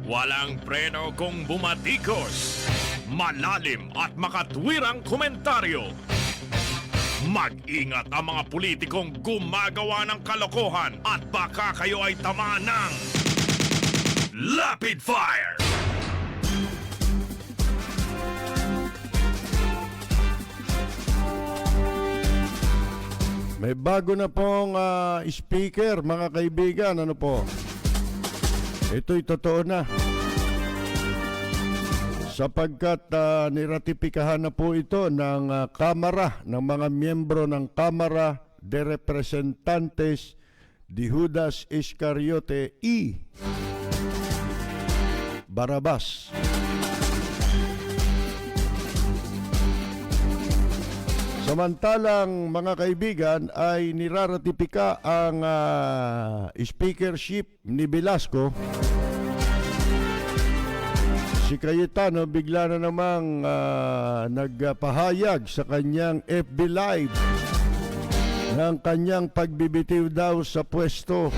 Walang preno kung bumatikos. Malalim at makatwirang komentaryo. Mag-ingat ang mga politikong gumagawa ng kalokohan at baka kayo ay tamaan ng Rapid Fire! May bago na pong speaker, mga kaibigan. Ano po? Ito'y totoo na. Sapagkat niratipikahan na po ito ng Kamara, ng mga miyembro ng Kamara de Representantes de Judas Iscariote y Barrabas. Samantalang, mga kaibigan, ay niraratipika ang speakership ni Velasco. Si Cayetano bigla na namang nagpahayag sa kanyang FB Live ng kanyang pagbibitiw daw sa pwesto.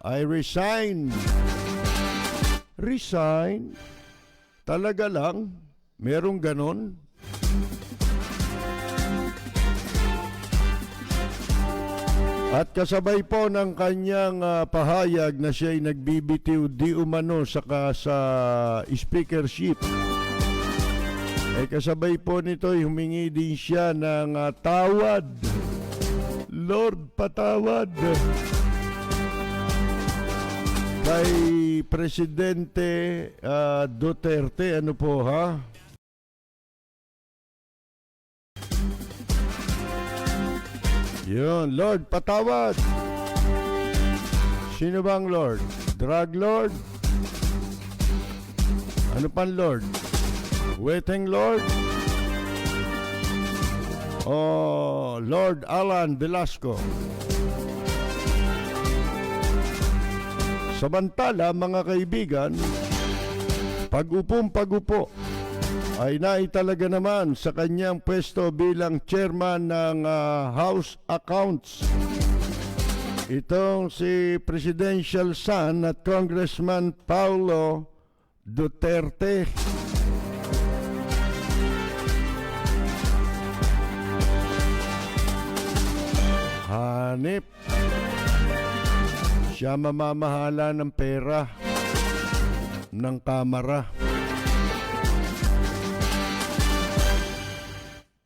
I resign. Resign? Talaga lang? Merong ganon? At kasabay po ng kanyang pahayag na siya'y nagbibitiw di umano sa speakership, kasabay po nito'y humingi din siya ng tawad. Lord, patawad kay Presidente Duterte. Ano po, ha? Yun, Lord, patawad. Sino bang Lord? Drug Lord? Ano pang Lord? Weteng Lord? O Lord Alan Velasco? Samantala, mga kaibigan, pag-upo ay naitalaga naman sa kanyang pwesto bilang chairman ng House Accounts. Itong si Presidential son at Congressman Paulo Duterte. Hanip. Siya mamamahala ng pera ng Kamara.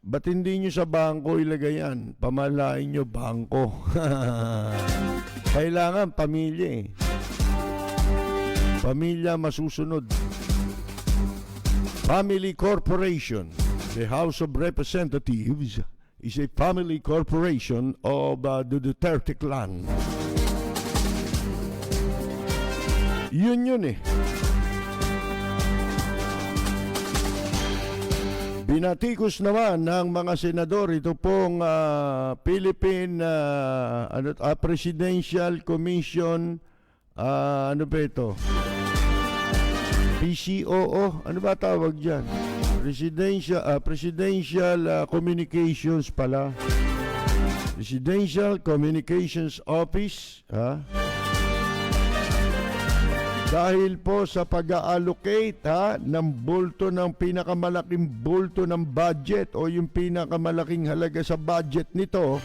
Ba't hindi nyo sa bangko ilagay yan? Pamalain nyo bangko. Kailangan pamilya eh. Pamilya masusunod. Family Corporation. The House of Representatives is a family corporation of the Duterte clan. Yun eh. Binatikos naman ng mga senador ito pong Philippine Presidential Commission, ano ba ito? PCOO, ano ba tawag dyan? Presidential Communications pala. Presidential Communications Office, ha? Dahil po sa pag-allocate ng bulto, ng pinakamalaking bulto ng budget o yung pinakamalaking halaga sa budget nito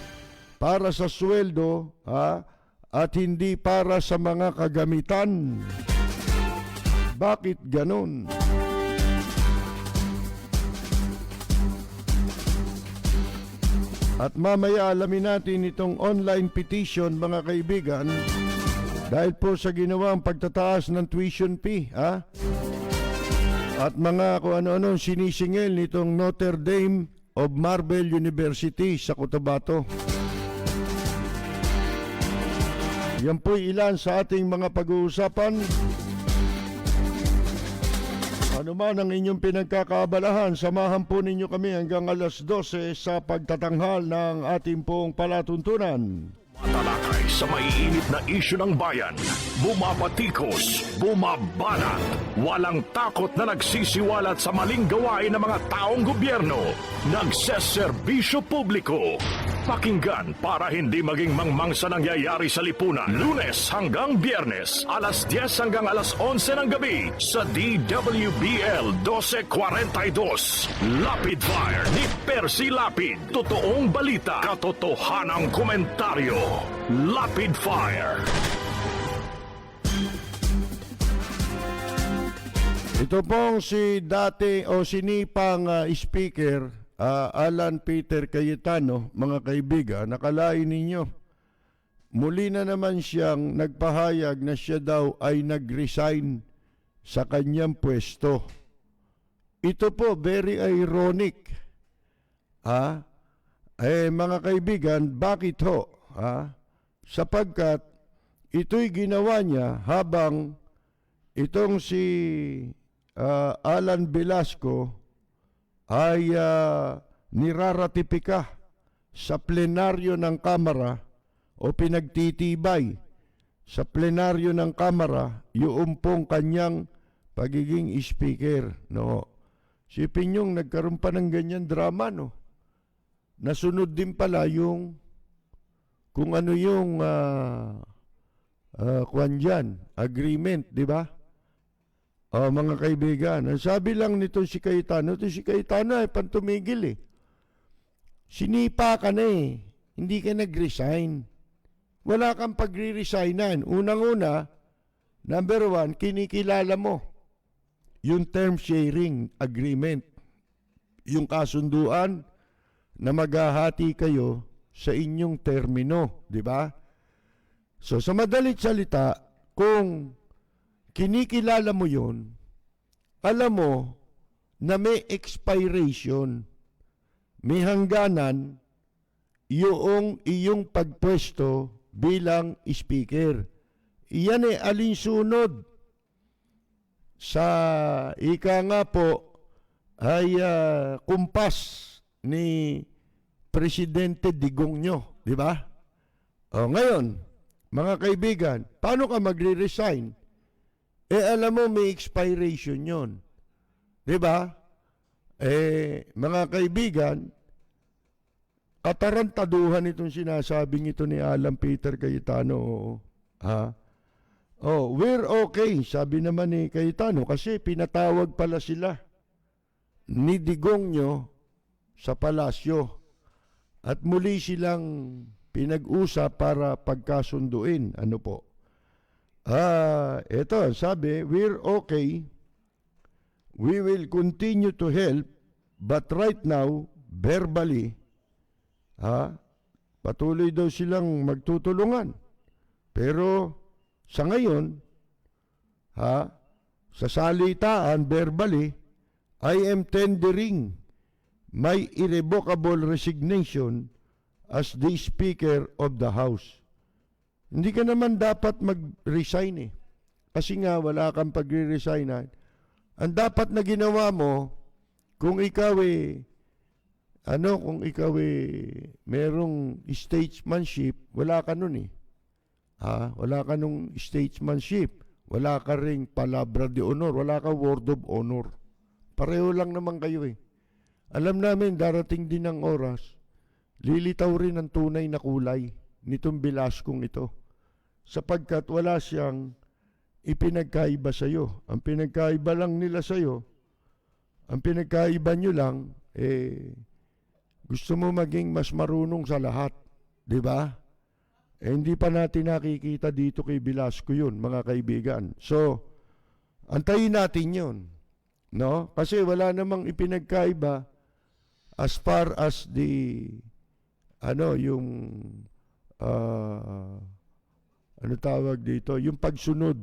para sa sweldo at hindi para sa mga kagamitan. Bakit ganun? At mamaya alamin natin itong online petition, mga kaibigan, dahil po sa ginawang pagtataas ng tuition fee, at mga kung ano-ano sinisingil nitong Notre Dame of Marble University sa Cotabato. Yan po'y ilan sa ating mga pag-uusapan. Ano man ang inyong pinagkakaabalahan, samahan po ninyo kami hanggang alas 12 sa pagtatanghal ng ating pong palatuntunan. Matalakay sa maiinit na isyu ng bayan. Bumabatikos, bumabanat, walang takot na nagsisiwalat sa maling gawain ng mga taong gobyerno. Nagseserbisyo publiko. Pakinggan para hindi maging mangmang sa nangyayari sa lipunan. Lunes hanggang Biyernes, alas 10 hanggang alas 11 ng gabi sa DWBL 1242. Lapid Fire ni Percy Lapid. Totoong balita, katotohanang komentaryo. Lapid Fire. Ito pong si dati o sinipang speaker Alan Peter Cayetano, mga kaibigan, nakalain ninyo. Muli na naman siyang nagpahayag na siya daw ay nag-resign sa kanyang pwesto. Ito po, very ironic. Mga kaibigan, bakit ho? Sapagkat ito'y ginawa niya habang itong si Alan Velasco ay niraratipika sa plenaryo ng Kamara o pinagtitibay sa plenaryo ng Kamara yung pong kanyang pagiging speaker. No? Si Pinyong nagkaroon pa ng ganyan drama, no? Nasunod din pala yung kung ano yung agreement, di ba? Mga kaibigan, ang sabi lang nito si Cayetano, ay pantumigil eh. Sinipa ka na eh, hindi ka nag-resign. Wala kang pagre-resignan. Unang-una, number one, kinikilala mo yung term sharing agreement, yung kasunduan na maghahati kayo sa inyong termino, di ba? So sa madalit salita, kung kinikilala mo yun, alam mo na may expiration, may hangganan yung iyong pagpwesto bilang speaker. Iyan ay alinsunod sa ika nga po ay kumpas ni Presidente Digongyo, di ba? Ngayon, mga kaibigan, paano ka magre-resign? Alam mo may expiration yon, di ba? Mga kaibigan, katarantaduhan itong sinasabing ito ni Alan Peter Cayetano. We're okay, sabi naman ni Cayetano, kasi pinatawag pala sila ni Digongyo sa palasyo at muli silang pinag-usap para pagkasunduin. Ano po? Ito, sabi, we're okay. We will continue to help, but right now, verbally, patuloy daw silang magtutulungan. Pero sa ngayon, sa salitaan, verbally, I am tendering my irrevocable resignation as the Speaker of the House. Hindi ka naman dapat mag-resign eh. Kasi nga wala kang pagre-resignan. Ang dapat na ginawa mo, kung ikaw merong statesmanship, wala ka nun eh. Wala ka nung statesmanship. Wala ka ring palabra de honor. Wala ka word of honor. Pareho lang naman kayo eh. Alam namin, darating din ang oras, lilitaw rin ang tunay na kulay nitong Velascong ito. Sapagkat wala siyang ipinagkaiba sa iyo. Ang pinagkaiba lang nila sa iyo, ang pinagkaiba nyo lang, gusto mo maging mas marunong sa lahat. Di ba? Hindi pa natin nakikita dito kay Velasco yun, mga kaibigan. So, antayin natin yun. No? Kasi wala namang ipinagkaiba as far as the yung pagsunod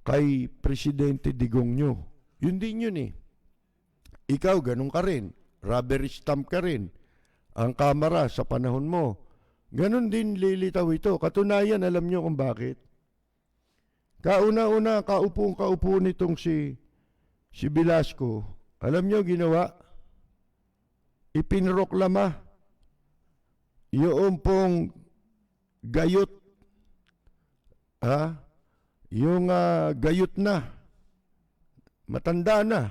kay Presidente Digongyo. Yun din yun eh. Ikaw, ganun ka rin. Rubber stamp ka rin. Ang Kamara sa panahon mo. Ganun din lilitaw ito. Katunayan, alam nyo kung bakit. Kauna-una, kaupo nitong si Velasco. Alam nyo, ginawa? Ipinroklama yung pong gayot. Yung gayot na. Matanda na.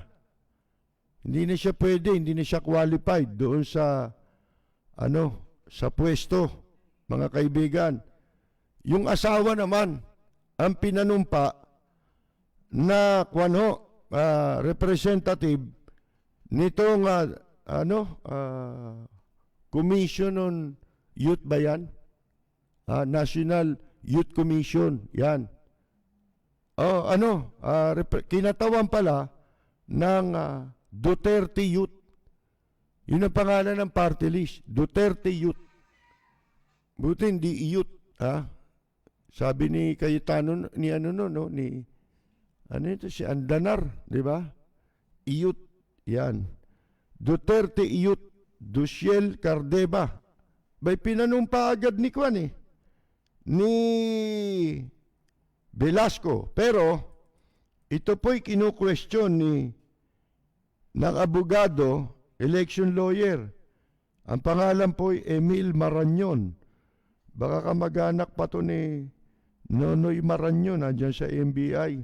Hindi na siya pwede, hindi na siya qualified doon sa sa pwesto, mga kaibigan. Yung asawa naman ang pinanumpa na representative nitong Commission on Youth ba yan? National Youth Commission, yan. Kinatawan pala ng Duterte Youth. Yun ang pangalan ng party list, Duterte Youth. Buti hindi youth, Sabi ni Cayetano, si Andanar, di ba? Youth, yan. Duterte Youth, Duciel Cardeva. Bay pinanumpa agad ni ni Velasco. Pero, ito po'y kinu-question ng abogado, election lawyer. Ang pangalan po'y Emil Marañon. Baka kamag-anak pa to ni Nonoy Marañon, dyan sa NBI.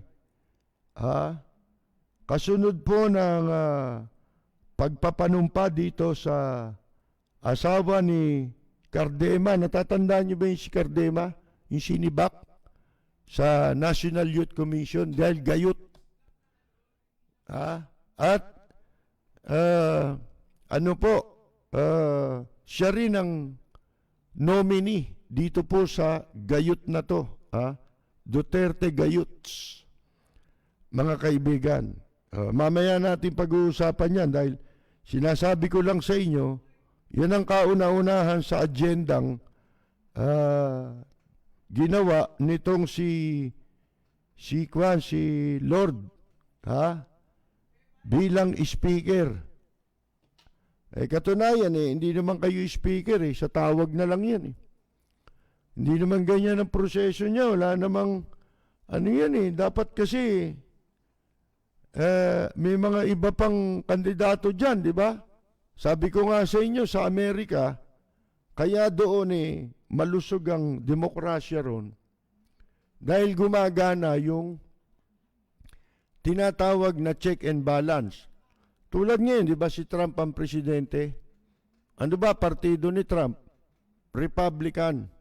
Kasunod po ng pagpapanumpa dito sa asawa ni Cardema. Natatandaan niyo ba yung si Cardema? Yung sinibak sa National Youth Commission dahil gayot. At siya rin ang nominee dito po sa gayot na to. Duterte Gayots. Mga kaibigan, mamaya natin pag-uusapan yan dahil sinasabi ko lang sa inyo, yan ang kauna-unahan sa agendang ginawa nitong si Lord bilang speaker. Katunayan hindi naman kayo speaker sa tawag na lang yan Hindi naman ganyan ang proseso niya, wala namang dapat kasi may mga iba pang kandidato dyan, di ba? Sabi ko nga sa inyo, sa Amerika, kaya doon malusog ang demokrasya ron dahil gumagana yung tinatawag na check and balance. Tulad ngayon, di ba si Trump ang presidente? Ano ba partido ni Trump? Republican.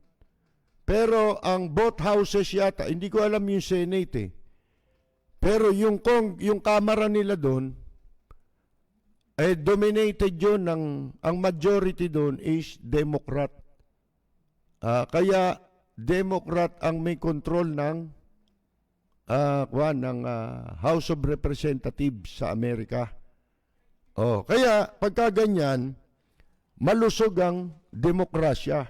Pero ang both houses yata, hindi ko alam yung Senate Pero yung kamara nila doon, dominated yun ang majority doon is Democrat. Kaya Democrat ang may control ng House of Representatives sa Amerika. Kaya pagka ganyan, malusog ang demokrasya.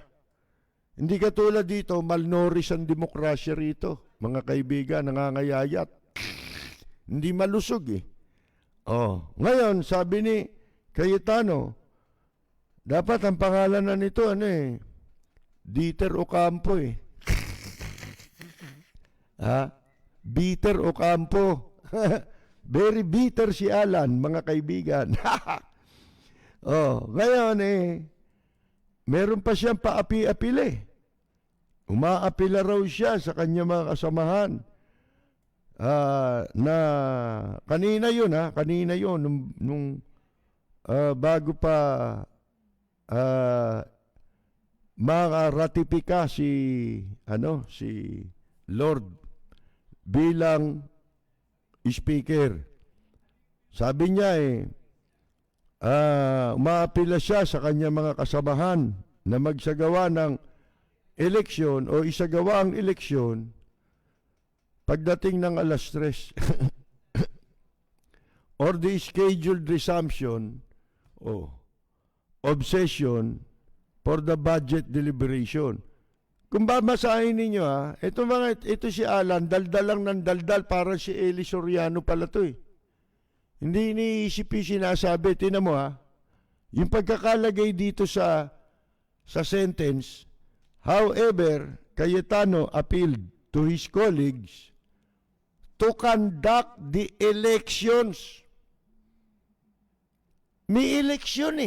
Hindi katulad dito, malnourished ang demokrasya rito. Mga kaibigan, nangangayayat. Hindi malusog Ngayon, sabi ni Cayetano, dapat ang pangalan na nito, Dieter Ocampo Bitter Ocampo. Very bitter si Alan, mga kaibigan. Ngayon meron pa siyang paapi-apile. Umaapila raw siya sa kanyang mga kasamahan. Na kanina yun nung bago pa ratifika si Lord bilang speaker. Sabi niya umaapila siya sa kanyang mga kasamahan na magsagawa ng eleksyon o isagawa ang eleksyon pagdating ng 3:00 or the scheduled resumption of session for the budget deliberation. Kung babasahin ninyo ito si Alan, daldal lang ng daldal, para si Eli Soriano pala to Hindi iniisip yung sinasabi. Tingnan mo yung pagkakalagay dito sa sentence, however, Cayetano appealed to his colleagues to conduct the elections. May eleksyon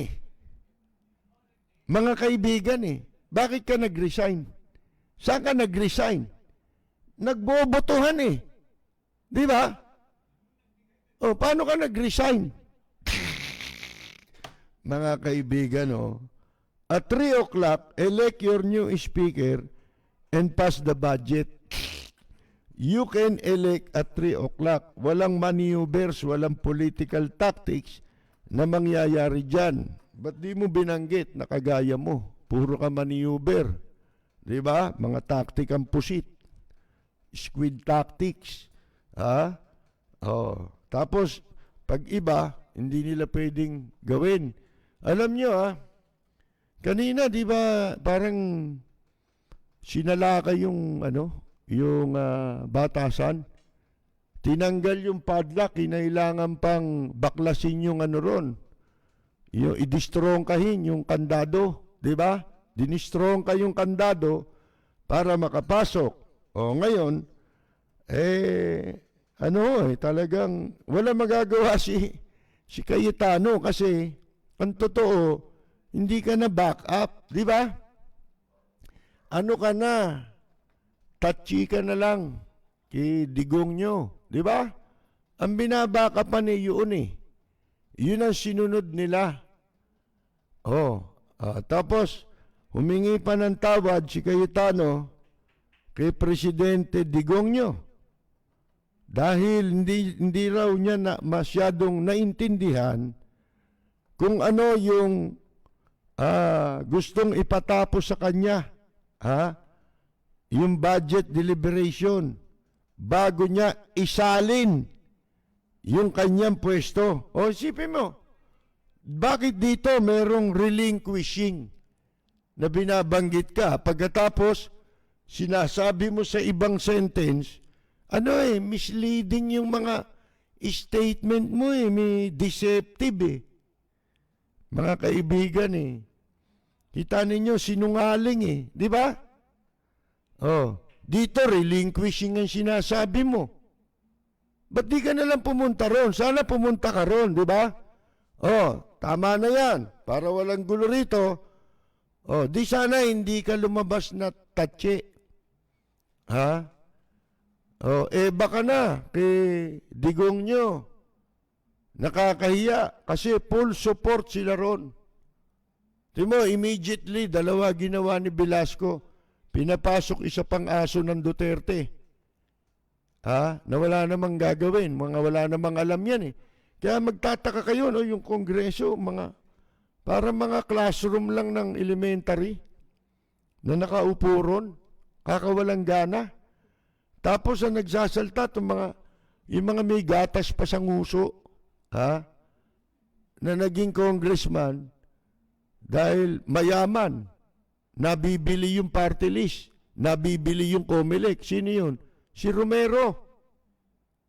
mga kaibigan Bakit ka nag-resign? Saan ka nag-resign? Nagbobotohan eh. Di ba? O, paano ka nag-resign? Mga kaibigan, at 3 o'clock, elect your new speaker and pass the budget. You can elect at 3 o'clock. Walang maneuvers, walang political tactics na mangyayari dyan. Ba't di mo binanggit na kagaya mo? Puro ka maneuver. Di ba? Mga tactic ang pusit. Squid tactics. Tapos, pag iba, hindi nila pwedeng gawin. Alam nyo, kanina, di ba, parang sinalakay yung, batasan. Tinanggal yung padlock, kinailangan pang baklasin yung ron. Yung i-distrongkahin yung kandado, di ba? Dinistrongka yung kandado para makapasok. O ngayon, talagang wala magagawa si Cayetano kasi ang totoo, hindi ka na back up, di ba? Ano ka na? Touchy ka na lang kay Digong nyo, di ba? Ang binabaka pa ni yun eh. Yun ang sinunod nila. Tapos, humingi pa ng tawad si Cayetano kay Presidente Digong nyo. Dahil hindi raw niya masyadong naintindihan kung ano yung gustong ipatapos sa kanya. Yung budget deliberation bago niya isalin yung kanyang pwesto. Isipin mo, bakit dito merong relinquishing na binabanggit ka pagkatapos sinasabi mo sa ibang sentence, misleading yung mga statement mo may deceptive Mga kaibigan kita ninyo sinungaling di ba? Dito relinquishing ang sinasabi mo. Ba't di ka nalang pumunta ron? Sana pumunta ka ron, di ba? Tama na yan. Para walang gulo rito. Di sana hindi ka lumabas na tatse. Baka na kay Digong nyo. Nakakahiya kasi full support sila ron. Timo, immediately, dalawa ginawa ni Velasco. Pinapasok isa pang aso ng Duterte. Na wala namang gagawin. Wala namang alam yan Kaya magtataka kayo, yung Kongreso, para mga classroom lang ng elementary na nakaupo ron, kakawalang gana. Tapos ang nagsasalta, yung mga may gatas pa sa nguso, na naging congressman dahil mayaman, nabibili yung party list, nabibili yung COMELEC. Sino yun? Si Romero.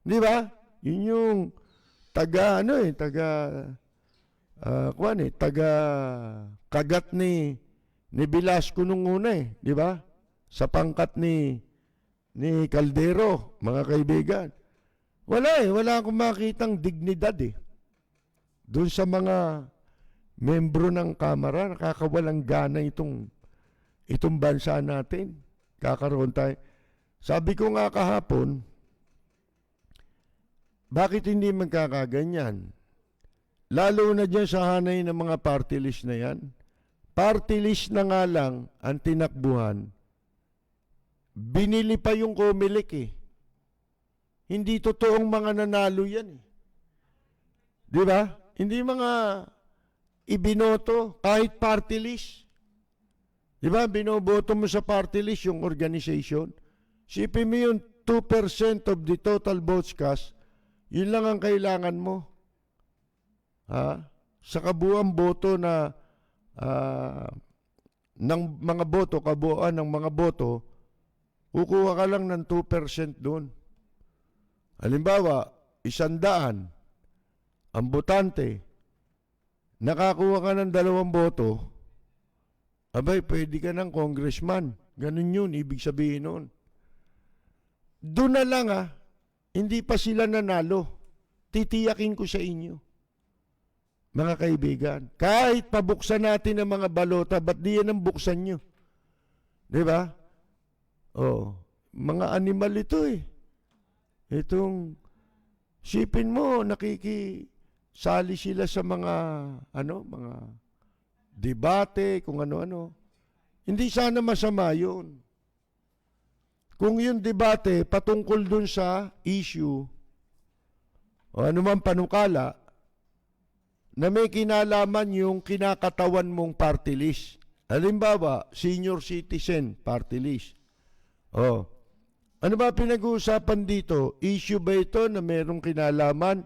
Di ba? Yun yung taga kagat ni Velasco nung una di ba? Sa pangkat ni Caldero, mga kaibigan. Wala akong makitang dignidad doon sa mga membro ng Kamara. Nakakawalang gana itong bansa natin. Kakaroon tayo. Sabi ko nga kahapon, bakit hindi magkakaganyan? Lalo na dyan sa hanay ng mga party list na yan. Party list na nga lang ang tinakbuhan. Binili pa yung COMELEC Hindi totoong mga nanalo yan Di ba? Hindi mga ibinoto kahit party list. Di ba? Binoboto mo sa party list yung organization. Sipin mo yung 2% of the total votes cast, yun lang ang kailangan mo. Sa kabuuan boto na ng mga boto, kabuuan ng mga boto, kukuha ka lang ng 2% doon. Halimbawa, 100 ang botante, nakakuha ka ng 2 boto, abay, pwede ka ng congressman. Ganun yun, ibig sabihin nun. Doon na lang hindi pa sila nanalo. Titiyakin ko sa inyo. Mga kaibigan, kahit pabuksan natin ang mga balota, ba't di yan ang buksan nyo? Di ba? Oh, mga animal ito eh. Itong, sipin mo, nakikisali sila sa mga, mga debate, kung ano-ano. Hindi sana masama yun. Kung yung debate patungkol dun sa issue, o anumang panukala, na may kinalaman yung kinakatawan mong party list. Halimbawa, senior citizen party list. Oh, ano ba pinag-uusapan dito? Issue ba ito na mayroong kinalaman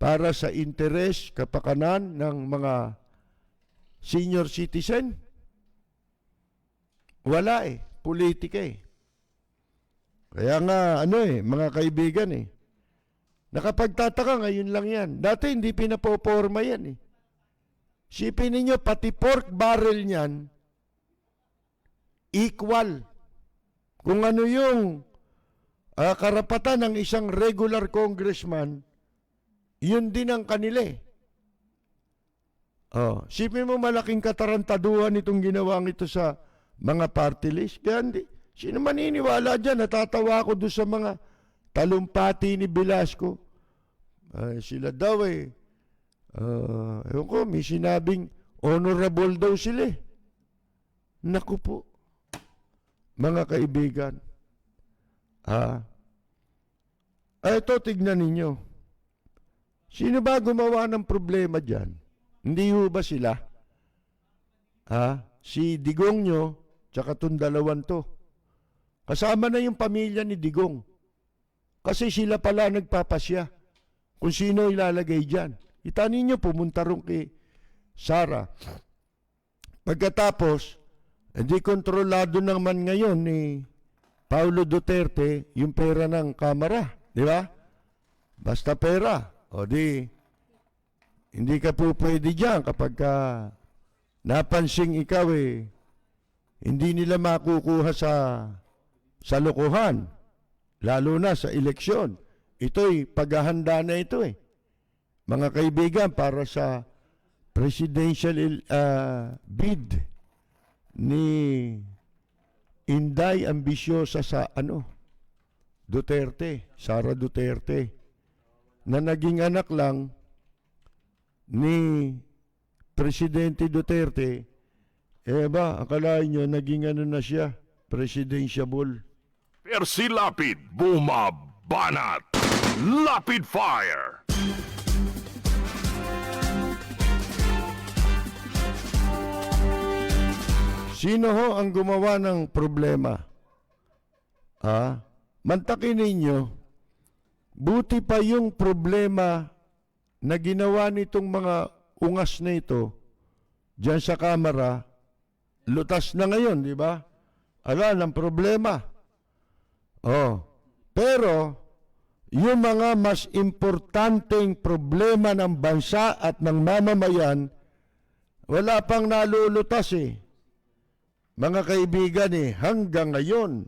para sa interes, kapakanan ng mga senior citizen? Wala eh. Politika eh. Kaya nga, mga kaibigan eh. Nakapagtataka ngayon lang yan. Dati hindi pinapoporma yan eh. Sipin ninyo, pati pork barrel niyan, equal. Kung ano yung karapatan ng isang regular congressman, yun din ang kanila eh. Oh, sipin mo malaking katarantaduhan itong ginawang ito sa mga party list. Kaya hindi, sino maniniwala dyan? Natatawa ako doon sa mga talumpati ni Velasco. Sila daw eh. Ewan ko, may sinabing honorable daw sila eh. Naku po. Mga kaibigan. Ito, tignan ninyo. Sino ba gumawa ng problema dyan? Hindi ho ba sila? Si Digong nyo, tsaka itong dalawan to. Kasama na yung pamilya ni Digong. Kasi sila pala nagpapasya kung sino ilalagay dyan. Kita ninyo, pumunta rin kay Sara. Pagkatapos, hindi kontrolado naman ngayon ni Paulo Duterte yung pera ng Kamara. Di ba? Basta pera. O di, hindi ka po pwede dyan kapag napansing ikaw eh, hindi nila makukuha sa lokohan. Lalo na sa eleksyon. Ito'y paghahanda na ito eh. Mga kaibigan, para sa presidential bid ni Inday Ambisyosa sa Duterte, Sara Duterte, na naging anak lang ni Presidente Duterte, akalain nyo, naging na siya, presidentiable. Percy Lapid, bumabanat. Lapid Fire. Sino ho ang gumawa ng problema? Mantakin ninyo, buti pa yung problema na ginawa nitong mga ungas na ito dyan sa Kamara, lutas na ngayon, di ba? Ng problema. Pero, yung mga mas importanteng problema ng bansa at ng mamamayan, wala pang nalulutas eh. Mga kaibigan hanggang ngayon.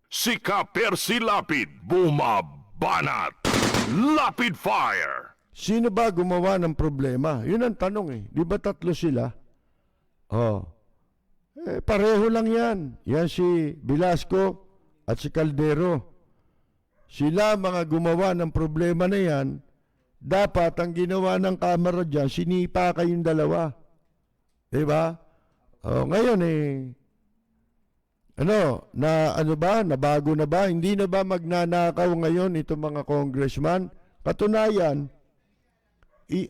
Sika Percy Lapid, bumabanat. Lapid Fire. Sino ba gumawa ng problema? Yun ang tanong eh. Di ba tatlo sila? Pareho lang yan. Yan si Velasco at si Caldero. Sila mga gumawa ng problema na yan. Dapat ang ginawa ng Kamara dyan, sinipa kayong dalawa. Diba? Ngayon nabago na ba? Hindi na ba magnanakaw ngayon itong mga congressman? Katunayan,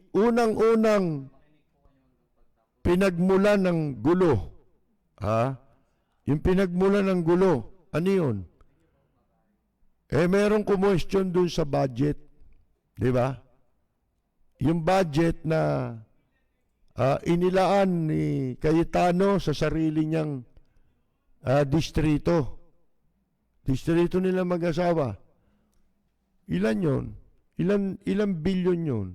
unang-unang pinagmulan ng gulo. Yung pinagmulan ng gulo, ano yun? Merong kumwestiyon dun sa budget. Di ba? Yung budget na inilaan ni Cayetano sa sarili niyang distrito. Distrito nila mag-asawa. Ilan yun? Ilang bilyon yun?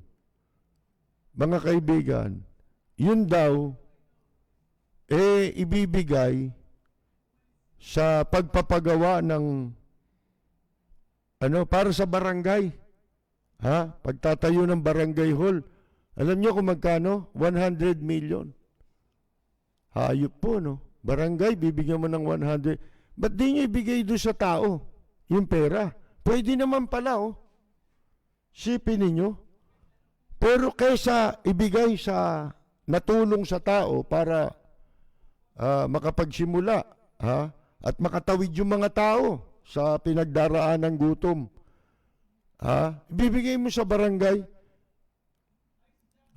Mga kaibigan, yun daw, ibibigay sa pagpapagawa ng para sa barangay. Pagtatayo ng barangay hall. Alam niyo kung magkano? 100 million. Hayop po, no? Barangay, bibigyan mo ng 100. Ba't di nyo ibigay doon sa tao yung pera? Pwede naman pala, oh. Sipin ninyo. Pero kaysa ibigay sa natulong sa tao para makapagsimula, ha? At makatawid yung mga tao sa pinagdaraan ng gutom. Ha? Ibibigay mo sa barangay.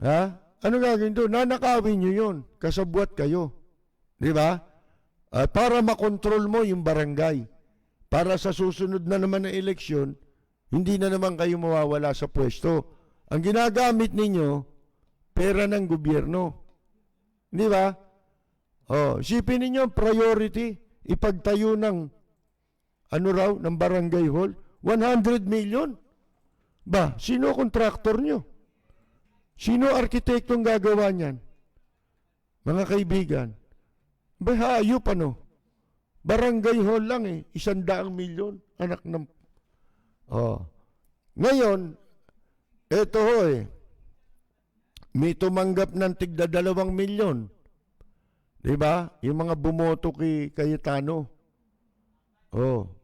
Ha? Ano gagawin doon? Nanakawin nyo yun. Kasabwat kayo. Di ba? Para makontrol mo yung barangay. Para sa susunod na naman na eleksyon, hindi na naman kayo mawawala sa pwesto. Ang ginagamit ninyo, pera ng gobyerno. Di ba? Isipin ninyo, priority, ipagtayo ng, ng barangay hall, 100 million. Ba, sino kontraktor nyo? Sino arkitektong gagawa niyan? Mga kaibigan, ba, hayop ano? Barangay hall lang 100 milyon, anak ng... Ngayon, eto may tumanggap ng tigda 2 milyon. Diba? Yung mga bumoto kay Cayetano.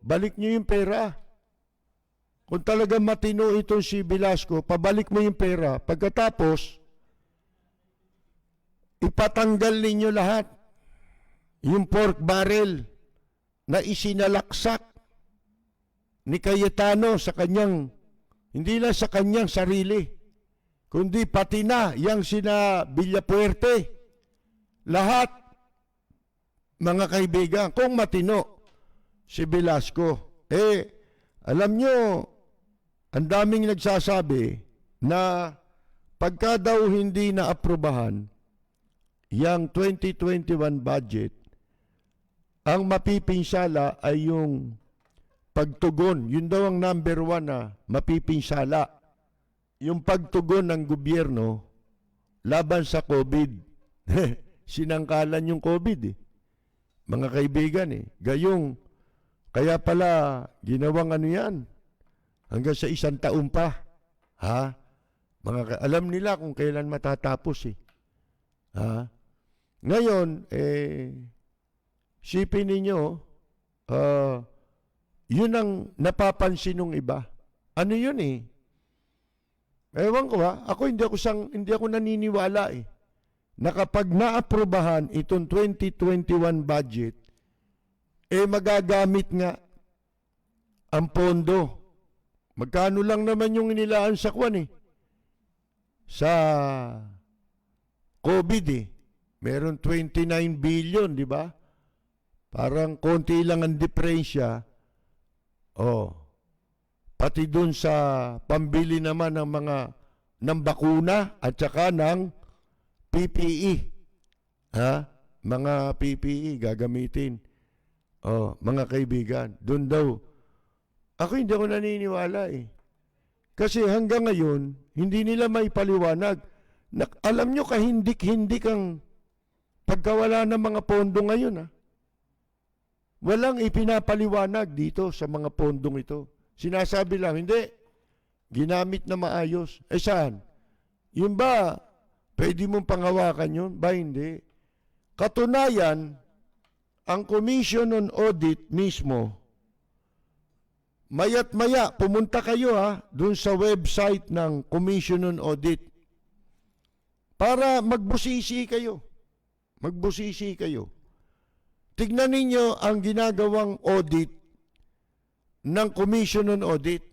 Balik nyo yung pera. Kung talaga matino itong si Velasco, pabalik mo yung pera. Pagkatapos, ipatanggal ninyo lahat. Yung pork barrel na isinalaksak ni Cayetano sa kanyang, hindi lang sa kanyang sarili, kundi pati na yung sina Villapuerte. Lahat, mga kaibigan, kung matino si Velasco, alam nyo, ang daming nagsasabi na pagka daw hindi na-aprobahan yung 2021 budget, ang mapipinsala ay yung pagtugon. Yun daw ang number 1 na mapipinsala. Yung pagtugon ng gobyerno laban sa COVID. Sinangkalan yung COVID mga kaibigan Gayong, kaya pala ginawang yan hanggang sa 1 taon pa. Ha? Alam nila kung kailan matatapos Ha? Ngayon, sipin ninyo, yun ang napapansin ng iba. Ano yun Ewan ko ako hindi ako naniniwala na kapag naaprobahan itong 2021 budget, magagamit nga ang pondo. Magkano lang naman yung inilaan sa sa COVID Meron 29 billion, di ba? Parang konti lang ang diferensya. Pati dun sa pambili naman ng bakuna at saka ng PPE. Mga PPE gagamitin. Mga kaibigan, dun daw. Ako hindi ako naniniwala Kasi hanggang ngayon, hindi nila may paliwanag. Alam nyo, kahindik-hindik ang pagkawala ng mga pondo ngayon. Walang ipinapaliwanag dito sa mga pondong ito. Sinasabi lang, hindi. Ginamit na maayos. Saan? Yun ba, pwede mong panghawakan yun? Ba, hindi. Katunayan, ang Commission on Audit mismo, maya't maya, pumunta kayo dun sa website ng Commission on Audit para magbusisi kayo. Magbusisi kayo. Tignan ninyo ang ginagawang audit ng Commission on Audit.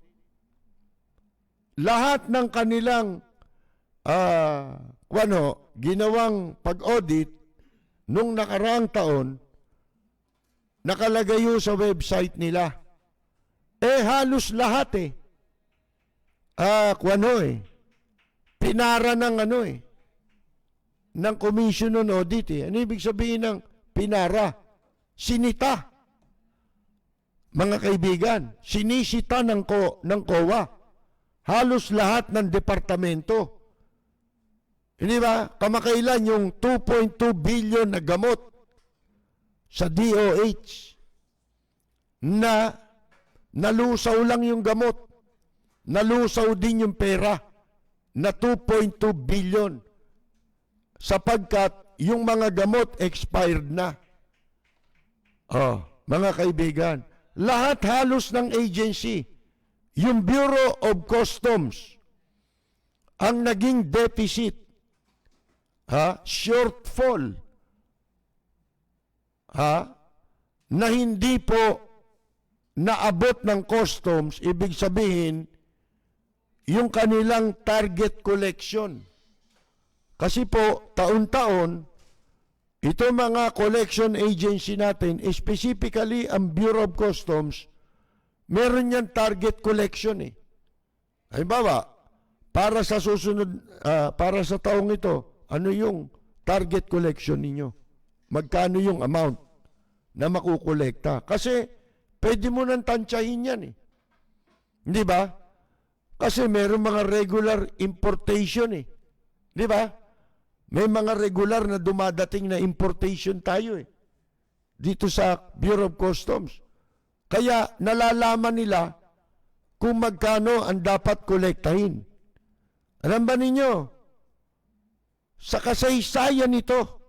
Lahat ng kanilang ginawang pag-audit nung nakaraang taon, nakalagay sa website nila. Halos lahat pinara ng ng Commission on Audit Ano ibig sabihin ng pinara? Sinita. Mga kaibigan, sinisita ng COA. Halos lahat ng departamento. Hindi ba? Kamakailan yung 2.2 billion na gamot sa DOH na nalusaw lang yung gamot. Nalusaw din yung pera na 2.2 billion sapagkat yung mga gamot expired na. Oh, mga kaibigan, lahat halos ng agency, yung Bureau of Customs, ang naging deficit, shortfall, na hindi po naabot ng customs, ibig sabihin, yung kanilang target collection. Kasi po, taon-taon, ito mga collection agency natin, specifically ang Bureau of Customs, meron yan target collection eh. Halimbawa, para sa susunod, para sa taong ito, ano yung target collection ninyo? Magkano yung amount na makukolekta? Kasi pwede mo nang tansyahin yan eh. Hindi ba? Kasi meron mga regular importation eh. Di ba? May mga regular na dumadating na importation tayo eh. Dito sa Bureau of Customs. Kaya nalalaman nila kung magkano ang dapat kolektahin. Alam ba ninyo? Sa kasaysayan nito,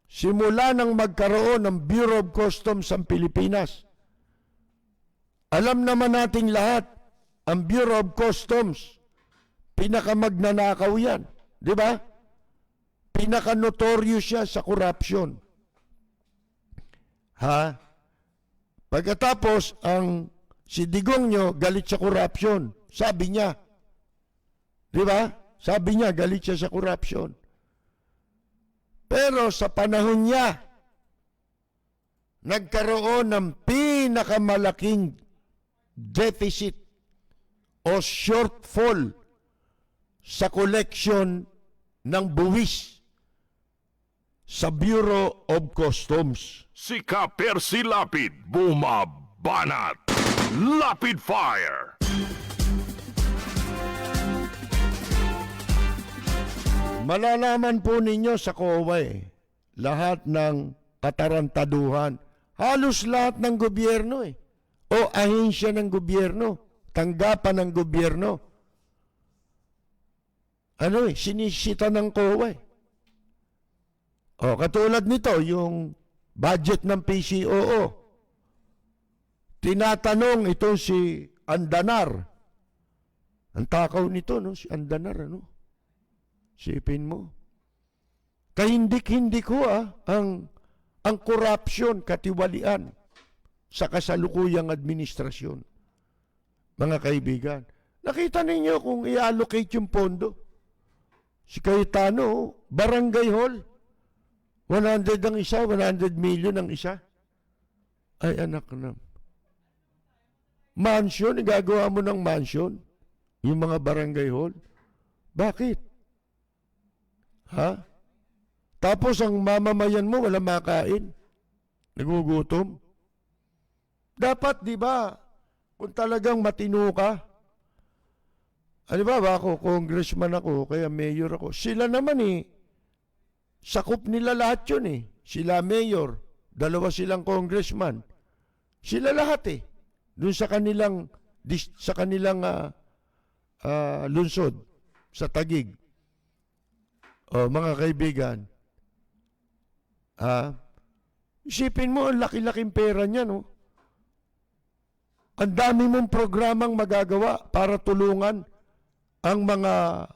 simula nang magkaroon ng Bureau of Customs ang Pilipinas, alam naman nating lahat, ang Bureau of Customs, pinakamagnanakaw yan. Di ba? Pinaka-notorious siya sa corruption. Pagkatapos, si Digong nyo galit sa corruption. Sabi niya. Di ba? Sabi niya, galit siya sa corruption. Pero sa panahon niya, nagkaroon ng pinakamalaking deficit o shortfall sa collection ng buwis sa Bureau of Customs. Si Ka-Percy Lapid, bumabanat. Lapid Fire! Malalaman po ninyo sa COA lahat ng katarantaduhan, halos lahat ng gobyerno o ahensya ng gobyerno, tanggapan ng gobyerno. Sinisita ng COA katulad nito, yung budget ng PCOO. Tinatanong ito si Andanar. Ang takaw nito, no? Si Andanar, ano? Sipin mo. Kahindik-hindik ko ang corruption, katiwalian sa kasalukuyang administrasyon. Mga kaibigan, nakita ninyo kung i-allocate yung pondo. Si Cayetano, barangay hall, 100 ang isa, 100 million ang isa. Ay anak na. Mansion, gagawa mo ng mansion, yung mga barangay hall. Bakit? Tapos ang mamamayan mo wala makain. Nagugutom. Dapat, di ba, kung talagang matino ka, ba ako, congressman ako, kaya mayor ako. Sila naman sakop nila lahat yun Sila mayor, dalawa silang congressman. Sila lahat doon sa kanilang lungsod, sa Taguig. Mga kaibigan, isipin mo, ang laki-laking pera niya, no? Ang dami mong programang magagawa para tulungan ang mga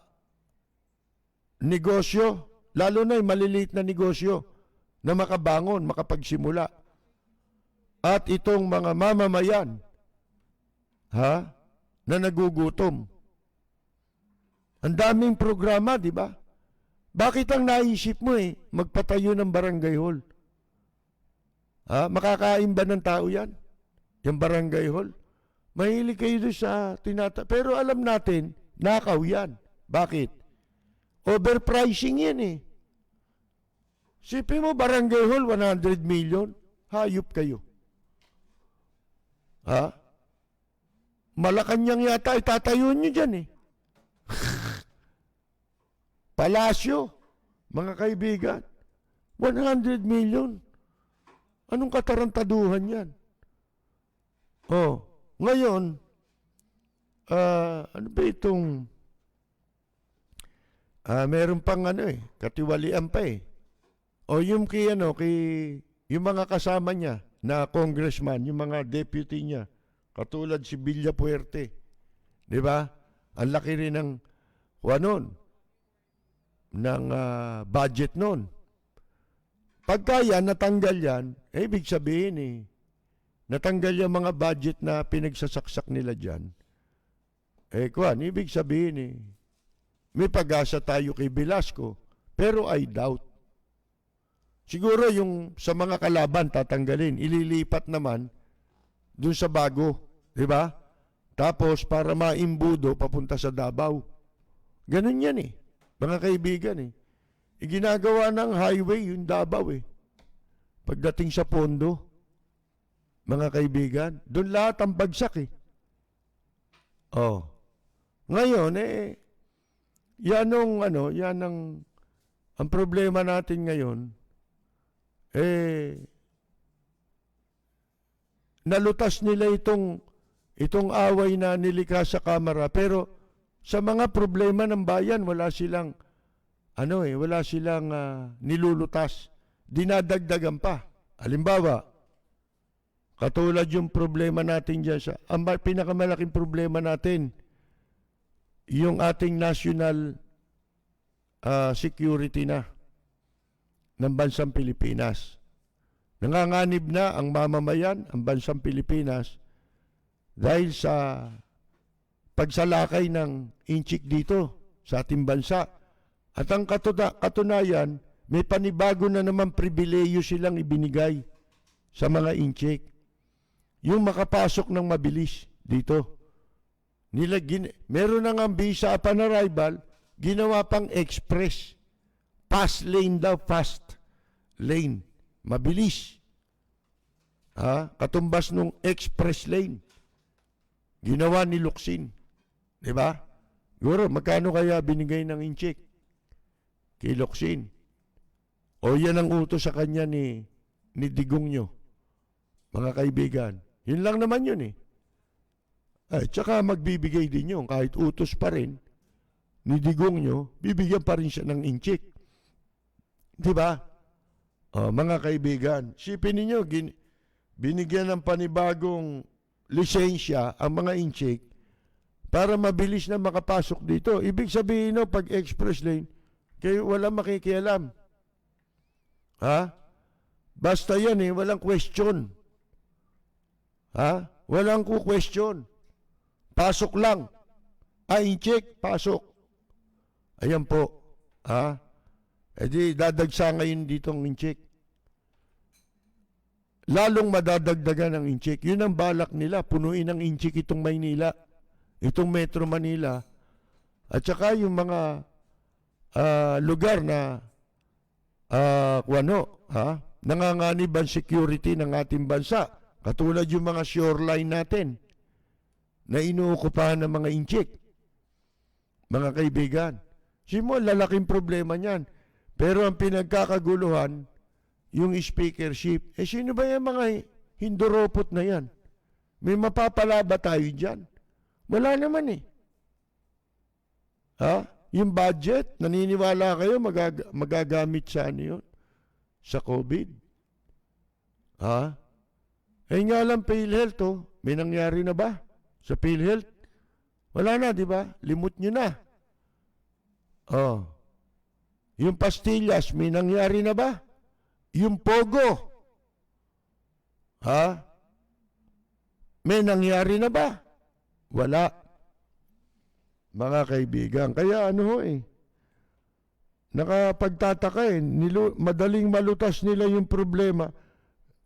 negosyo, lalo na yung maliliit na negosyo na makabangon, makapagsimula. At itong mga mamamayan, na nagugutom. Ang daming programa, di ba? Bakit ang naisip mo magpatayo ng barangay hall? Makakain ba ng tao yan? Yung barangay hall? Mahilig kayo doon sa pero alam natin, nakaw yan. Bakit? Overpricing yan Sipin mo, barangay hall, 100 million. Hayop kayo. Malacanang yata itatayo nyo dyan Palasyo, mga kaibigan, 100 million. Anong katarantaduhan yan? Ngayon, ano ba itong, meron pang katiwalian pa yung kay yung mga kasama niya na congressman, yung mga deputy niya, katulad si Villapuerte, di ba? Ang laki rin ng, ng budget nun. Pagka yan, natanggal yan, ibig sabihin natanggal yung mga budget na pinagsasaksak nila dyan. Ibig sabihin may pag-asa tayo kay Velasco, pero I doubt. Siguro yung sa mga kalaban tatanggalin, ililipat naman dun sa bago, di ba? Tapos para maimbudo papunta sa Davao. Ganun yan mga kaibigan Ginagawa ng highway yung Davao Pagdating sa pondo, mga kaibigan, doon lahat ang bagsak Ngayon yan ang problema natin ngayon nalutas nila itong away na nilikha sa Kamara, pero sa mga problema ng bayan wala silang nilulutas, dinadagdagan pa. Halimbawa, katulad yung problema natin dyan ang pinakamalaking problema natin, yung ating national security ng bansang Pilipinas. Nanganganib na ang mamamayan, ang bansang Pilipinas, dahil sa pagsalakay ng inchik dito sa ating bansa. At ang katunayan, may panibago na naman pribileyo silang ibinigay sa mga inchik. Yung makapasok ng mabilis dito. Meron na nga visa upon arrival, ginawa pang express. Fast lane daw, fast lane. Mabilis. Katumbas nung express lane. Ginawa ni Locsin. Diba? Guro, magkano kaya binigay ng inchik kay Locsin? O yan ang utos sa kanya ni Digong nyo, mga kaibigan. Yun lang naman yun tsaka magbibigay din yun, kahit utos pa rin ni Digong nyo, bibigyan pa rin siya ng inchik. Diba? Mga kaibigan, sipin ninyo, binigyan ng panibagong lisensya ang mga inchik para mabilis na makapasok dito. Ibig sabihin pag express lane, kayo walang makikialam. Basta yan walang question. Walang question. Pasok lang. Inchik, pasok. Ayan po. Di dadagsa ngayon ditong inchik. Lalong madadagdagan ng inchik. Yun ang balak nila. Punuin ng inchik itong Maynila. Itong Metro Manila. At saka yung mga lugar na nanganganib ang security ng ating bansa. Katulad yung mga shoreline natin na inuukupahan ng mga inchik. Mga kaibigan. Lalaking problema niyan. Pero ang pinagkakaguluhan, yung speakership, sino ba yung mga hinduropot na yan? May mapapala ba tayo dyan? Wala naman Yung budget, naniniwala kayo magagamit sa yun? Sa COVID? Nga lang PhilHealth may nangyari na ba? Sa PhilHealth? Wala na, di ba? Limot nyo na. Yung pastillas, may nangyari na ba? Yung Pogo, may nangyari na ba? Wala. Mga kaibigan, kaya nakapagtataka madaling malutas nila yung problema.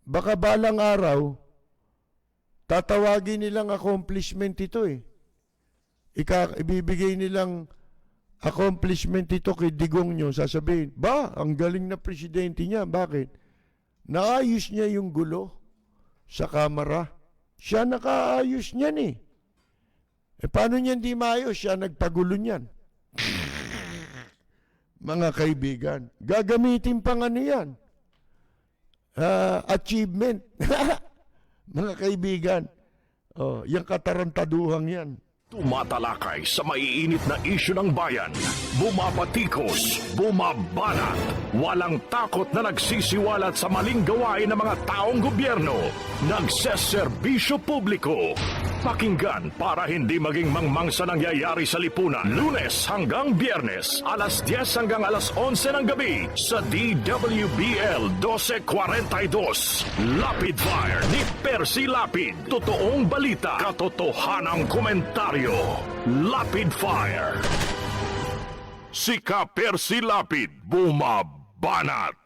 Baka balang araw, tatawagin nilang accomplishment ito ibibigay nilang accomplishment ito kay Digong nyo, sasabihin, ang galing na presidente niya. Bakit? Naayos niya yung gulo sa Kamara. Siya nakaayos niyan paano niya hindi maayos? Siya nagpagulo niyan. Mga kaibigan, gagamitin pa nga niyan. Achievement. Mga kaibigan, yung katarantaduhang yan. Tumatalakay sa maiinit na isyu ng bayan. Bumabatikos, bumabanat. Walang takot na nagsisiwalat sa maling gawain ng mga taong gobyerno. Nagseserbisyo publiko. Pakinggan para hindi maging mangmang sa nangyayari sa lipunan. Lunes hanggang Biyernes, alas 10 hanggang alas 11 ng gabi sa DWBL 1242. Lapid Fire ni Percy Lapid. Totoong balita, katotohanang komentaryo. Lapid Fire. Si Ka Percy Lapid, bumabanat.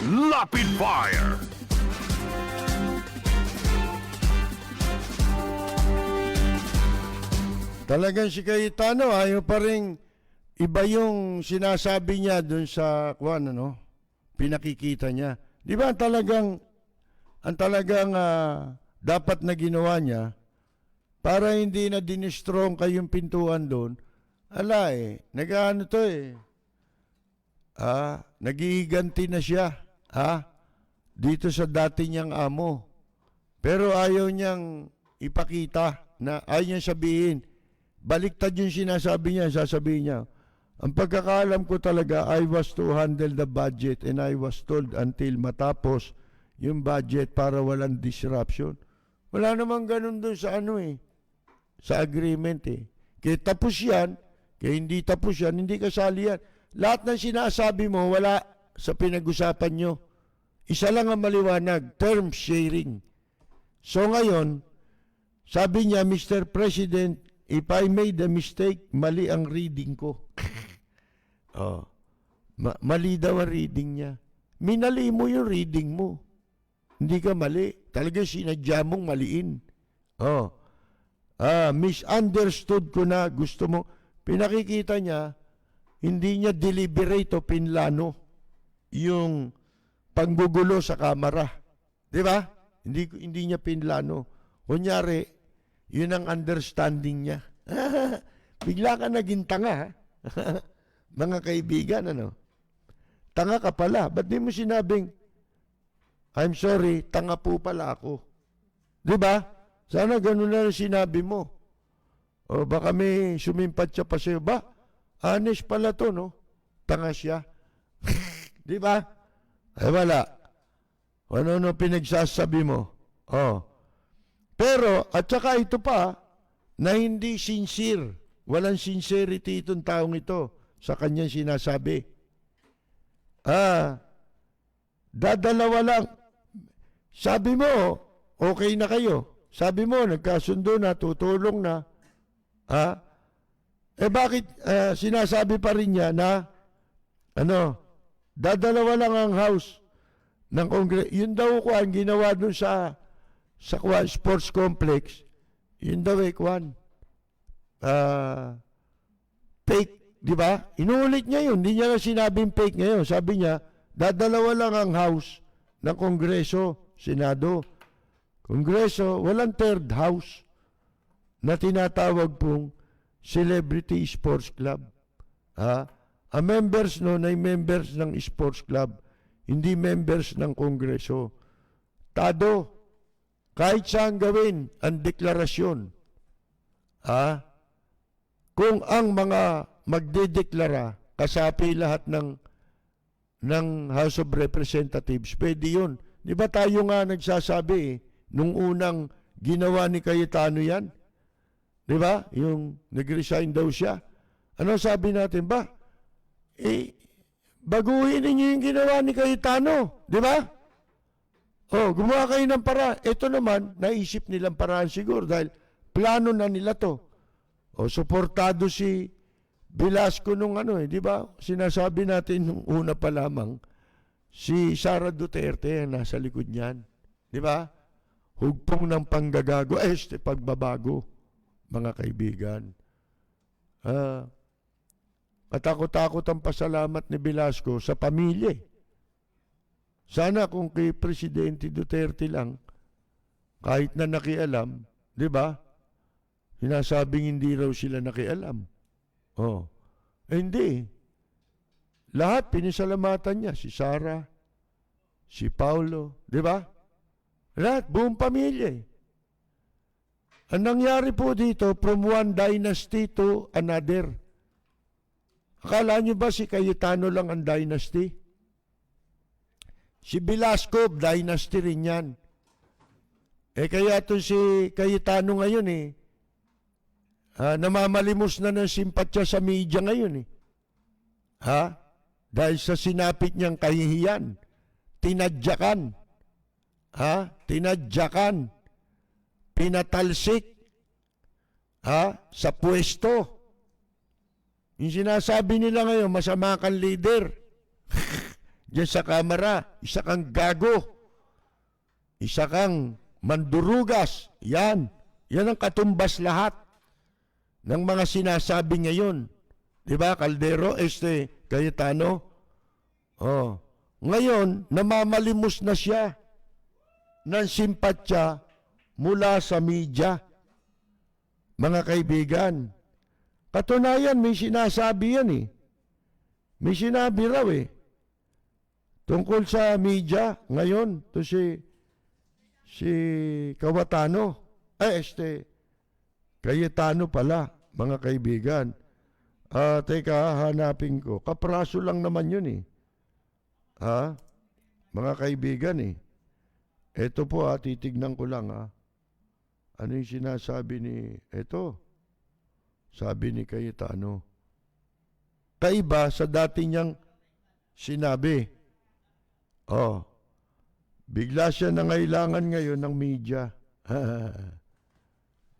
Lapid Fire. Talagang si Cayetano, ayaw pa rin iba yung sinasabi niya dun sa pinakikita niya. Di ba ang talagang dapat na ginawa niya para hindi na dinistrong kayong pintuan doon? Nag-ano to nagiganti na siya, dito sa dati niyang amo. Pero ayaw niyang ipakita ayaw niyang sabihin. Baliktad yung sinasabi niya, sasabihin niya, ang pagkakaalam ko talaga, I was to handle the budget and I was told until matapos yung budget para walang disruption. Wala namang ganun doon sa sa agreement Kaya tapos yan, kaya hindi tapos yan, hindi kasali yan. Lahat ng sinasabi mo, wala sa pinag-usapan nyo. Isa lang ang maliwanag, term sharing. So ngayon, sabi niya, Mr. President, if I made a mistake, mali ang reading ko. Mali daw ang reading niya. Minali mo yung reading mo. Hindi ka mali. Talaga sinadya mong maliin. Misunderstood ko na. Gusto mo. Pinakikita niya, hindi niya deliberate o pinlano yung panggugulo sa kamera. Di ba? Hindi niya pinlano. Kunyari, yun ang understanding niya. Bigla ka naging tanga, mga kaibigan, Tanga ka pala. Ba't di mo sinabing, I'm sorry, tanga po pala ako. Di ba? Sana ganun na sinabi mo. O baka may sumimpat siya pa sa'yo. Ba? Honest pala to, no? Tanga siya. Di ba? Ay wala. Ano pinagsasabi mo? Pero, at saka ito pa, na hindi sincere. Walang sincerity itong taong ito sa kanyang sinasabi. Dadalawa lang. Sabi mo, okay na kayo. Sabi mo, nagkasundo na, tutulong na. Bakit sinasabi pa rin niya na, dadalawa lang ang house ng Congress. Yun daw ko ang ginawa dun sa sports complex, yun daw fake, di ba? Inuulit niya yun, hindi niya na sinabing fake ngayon. Sabi niya, dadalawa lang ang house ng Kongreso, Senado. Kongreso, walang third house na tinatawag pong Celebrity Sports Club. Ang members ay members ng sports club, hindi members ng Kongreso. Tado, kahit saan gawin ang deklarasyon, kung ang mga magdedeklara, kasapi lahat ng House of Representatives, pwede yun. Di ba tayo nga nagsasabi, nung unang ginawa ni Cayetano yan? Di ba? Yung nag-resign daw siya. Ano sabi natin ba? Baguhin ninyo yung ginawa ni Cayetano. Di ba? Gumawa kayo ng paraan. Ito naman, naisip nilang paraan siguro dahil plano na nila to. Suportado si Velasco nung di ba? Sinasabi natin nung una pa lamang, si Sara Duterte ang nasa likod niyan. Di ba? Hugpong ng panggagago, pagbabago, mga kaibigan. Katakot-takot ang pasalamat ni Velasco sa pamilya. Sana kung kay Presidente Duterte lang, kahit na nakialam, di ba? Sinasabing hindi raw sila nakialam. Hindi. Lahat pinisalamatan niya. Si Sara, si Paulo, di ba? Lahat, buong pamilya. Ang nangyari po dito, from one dynasty to another. Akala nyo ba si Cayetano lang ang dynasty? Si Velasco, dynasty rin yan. Kaya ito si Cayetano ngayon namamalimos na ng simpatya sa media ngayon Dahil sa sinapit niyang kahihiyan, tinadyakan, pinatalsik, sa pwesto. Yung sinasabi nila ngayon, masama kang leader. Diyan sa kamera, isa kang gago, isa kang mandurugas. Yan ang katumbas lahat ng mga sinasabi ngayon. Diba, Caldero, Cayetano? Ngayon, namamalimos na siya ng simpatya mula sa media. Mga kaibigan, katunayan may sinasabi yan May sinabi raw tungkol sa media ngayon, to si Cayetano. Cayetano pala, mga kaibigan. Teka, hanapin ko. Kapraso lang naman yun Mga kaibigan Ito po titignan ko lang Ano yung sinasabi sabi ni Cayetano. Kaiba sa dati niyang sinabi. Bigla siya nangailangan ngayon ng media.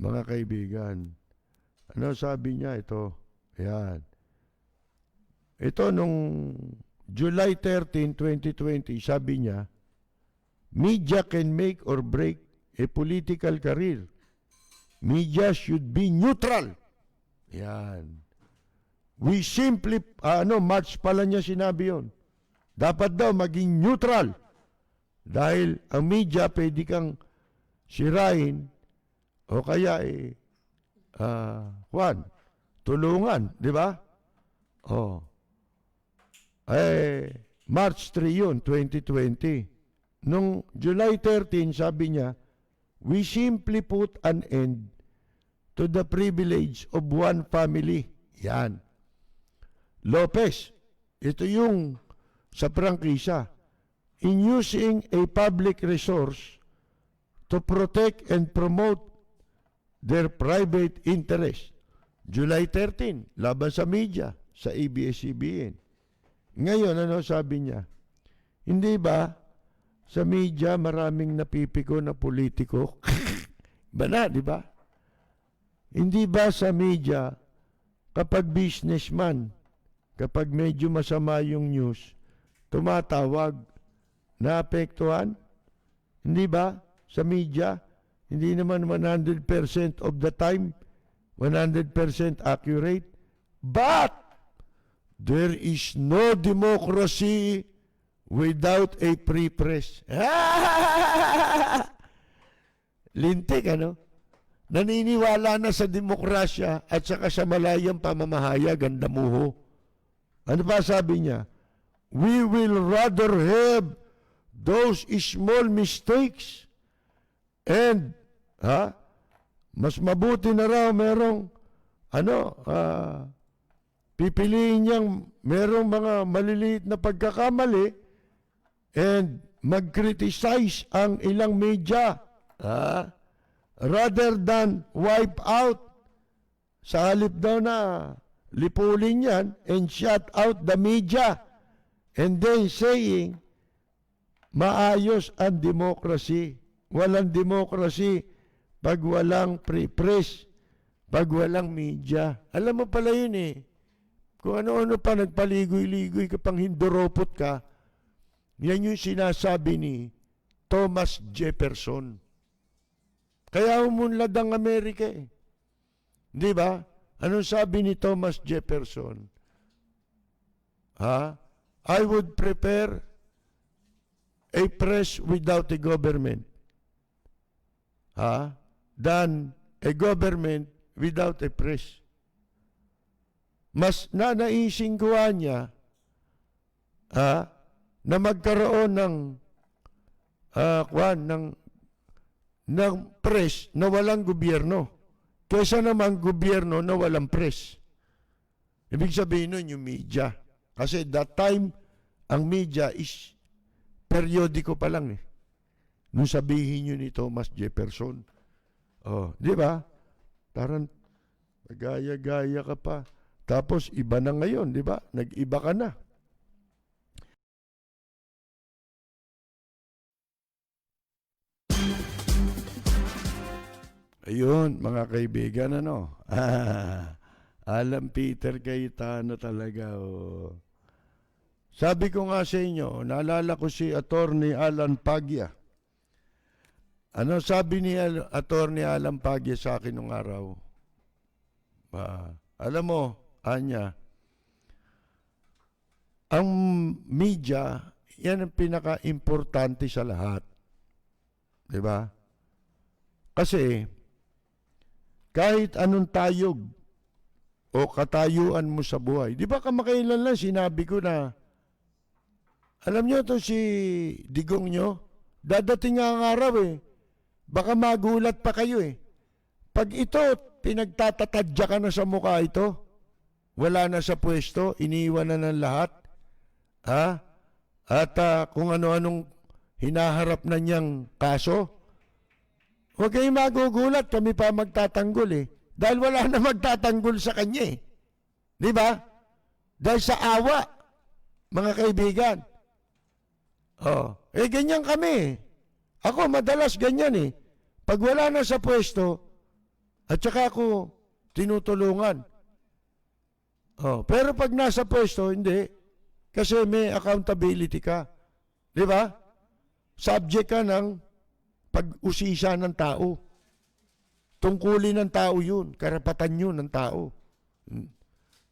Mga kaibigan. Ano sabi niya ito? Yan. Ito nung July 13, 2020, sabi niya, media can make or break a political career. Media should be neutral. Yan. We simply, March pala niya sinabi yun. Dapat daw maging neutral. Dahil ang media pwede kang sirain o kaya tulungan, di ba? March 3 yun, 2020. Nung July 13, sabi niya, we simply put an end to the privilege of one family. Yan. Lopez, ito yung sa prangkisa. In using a public resource to protect and promote their private interest. July 13, laban sa media, sa ABS-CBN. Ngayon, ano sabi niya? Hindi ba sa media maraming napipiko na politiko? Ba na, di ba? Hindi ba sa media kapag businessman, kapag medyo masama yung news, tumatawag, naapektuhan? Hindi ba sa media? Hindi naman 100% of the time 100% accurate. But there is no democracy without a free press. Lintik, Naniniwala na sa demokrasya at saka sa malayang pamamahayag ang damuho. Ano pa sabi niya? We will rather have those small mistakes and mas mabuti na raw merong pipiliin niyang merong mga maliliit na pagkakamali and mag-criticize ang ilang media rather than wipe out. Sa halip daw na lipulin yan and shut out the media and then saying maayos ang democracy. Walang democracy pag walang free press, pag walang media. Alam mo pala yun Kung ano-ano pa nagpaligoy-ligoy ka pang hinduropot ka, yan yung sinasabi ni Thomas Jefferson. Kaya umunlad ang Amerika Di ba? Anong sabi ni Thomas Jefferson? I would prepare a press without a government. Than a government without a press. Mas nanaisingguan niya na magkaroon ng ng press na walang gobyerno kaysa naman gobyerno na walang press. Ibig sabihin nun yung media. Kasi that time, ang media is periodiko pa lang eh. Nung sabihin nyo ni Thomas Jefferson. Oh, di ba? Tarang gaya-gaya ka pa. Tapos iba na ngayon, di ba? Nag-iba ka na. Ayun, mga kaibigan, ano? Alam Peter Cayetano talaga, oh. Sabi ko nga sa inyo, naalala ko si Attorney Alan Pagya. Ano sabi ni Attorney Alan Pagya sa akin nung araw? Alam mo, Anya, ang media, yan ang pinaka-importante sa lahat. Diba? Kasi, kahit anong tayog o katayuan mo sa buhay, di ba kamakailan lang sinabi ko na, alam nyo to si Digong nyo, dadating nga ang araw eh, baka magulat pa kayo eh. Pag ito, pinagtatatadya ka na sa mukha ito, wala na sa pwesto, iniiwan na ng lahat, ha? At kung ano-anong hinaharap na niyang kaso, huwag kayong magugulat, kami pa magtatanggol eh. Dahil wala na magtatanggol sa kanya eh. Di ba? Dahil sa awa, mga kaibigan. Oh, ganyan kami. Ako, madalas ganyan eh. Pag wala na sa pwesto, at saka ako tinutulungan. Oh, pero pag nasa pwesto, hindi. Kasi may accountability ka. Di ba? Subject ka ng pag-usisa ng tao. Tungkulin ng tao yun. Karapatan yun ng tao.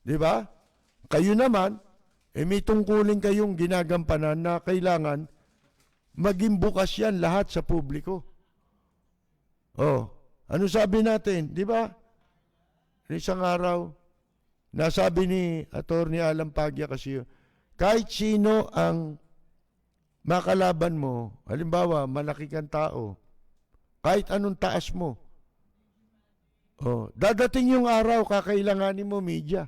Di ba? Kayo naman, may tungkulin kayong ginagampanan na kailangan maging bukas yan lahat sa publiko. Oh, ano sabi natin? Di ba? Isang araw, nasabi ni Attorney Alan Pagya kasi, kahit sino ang makalaban mo, halimbawa, malaki kang tao, kahit anong taas mo, dadating yung araw, kakailanganin mo media.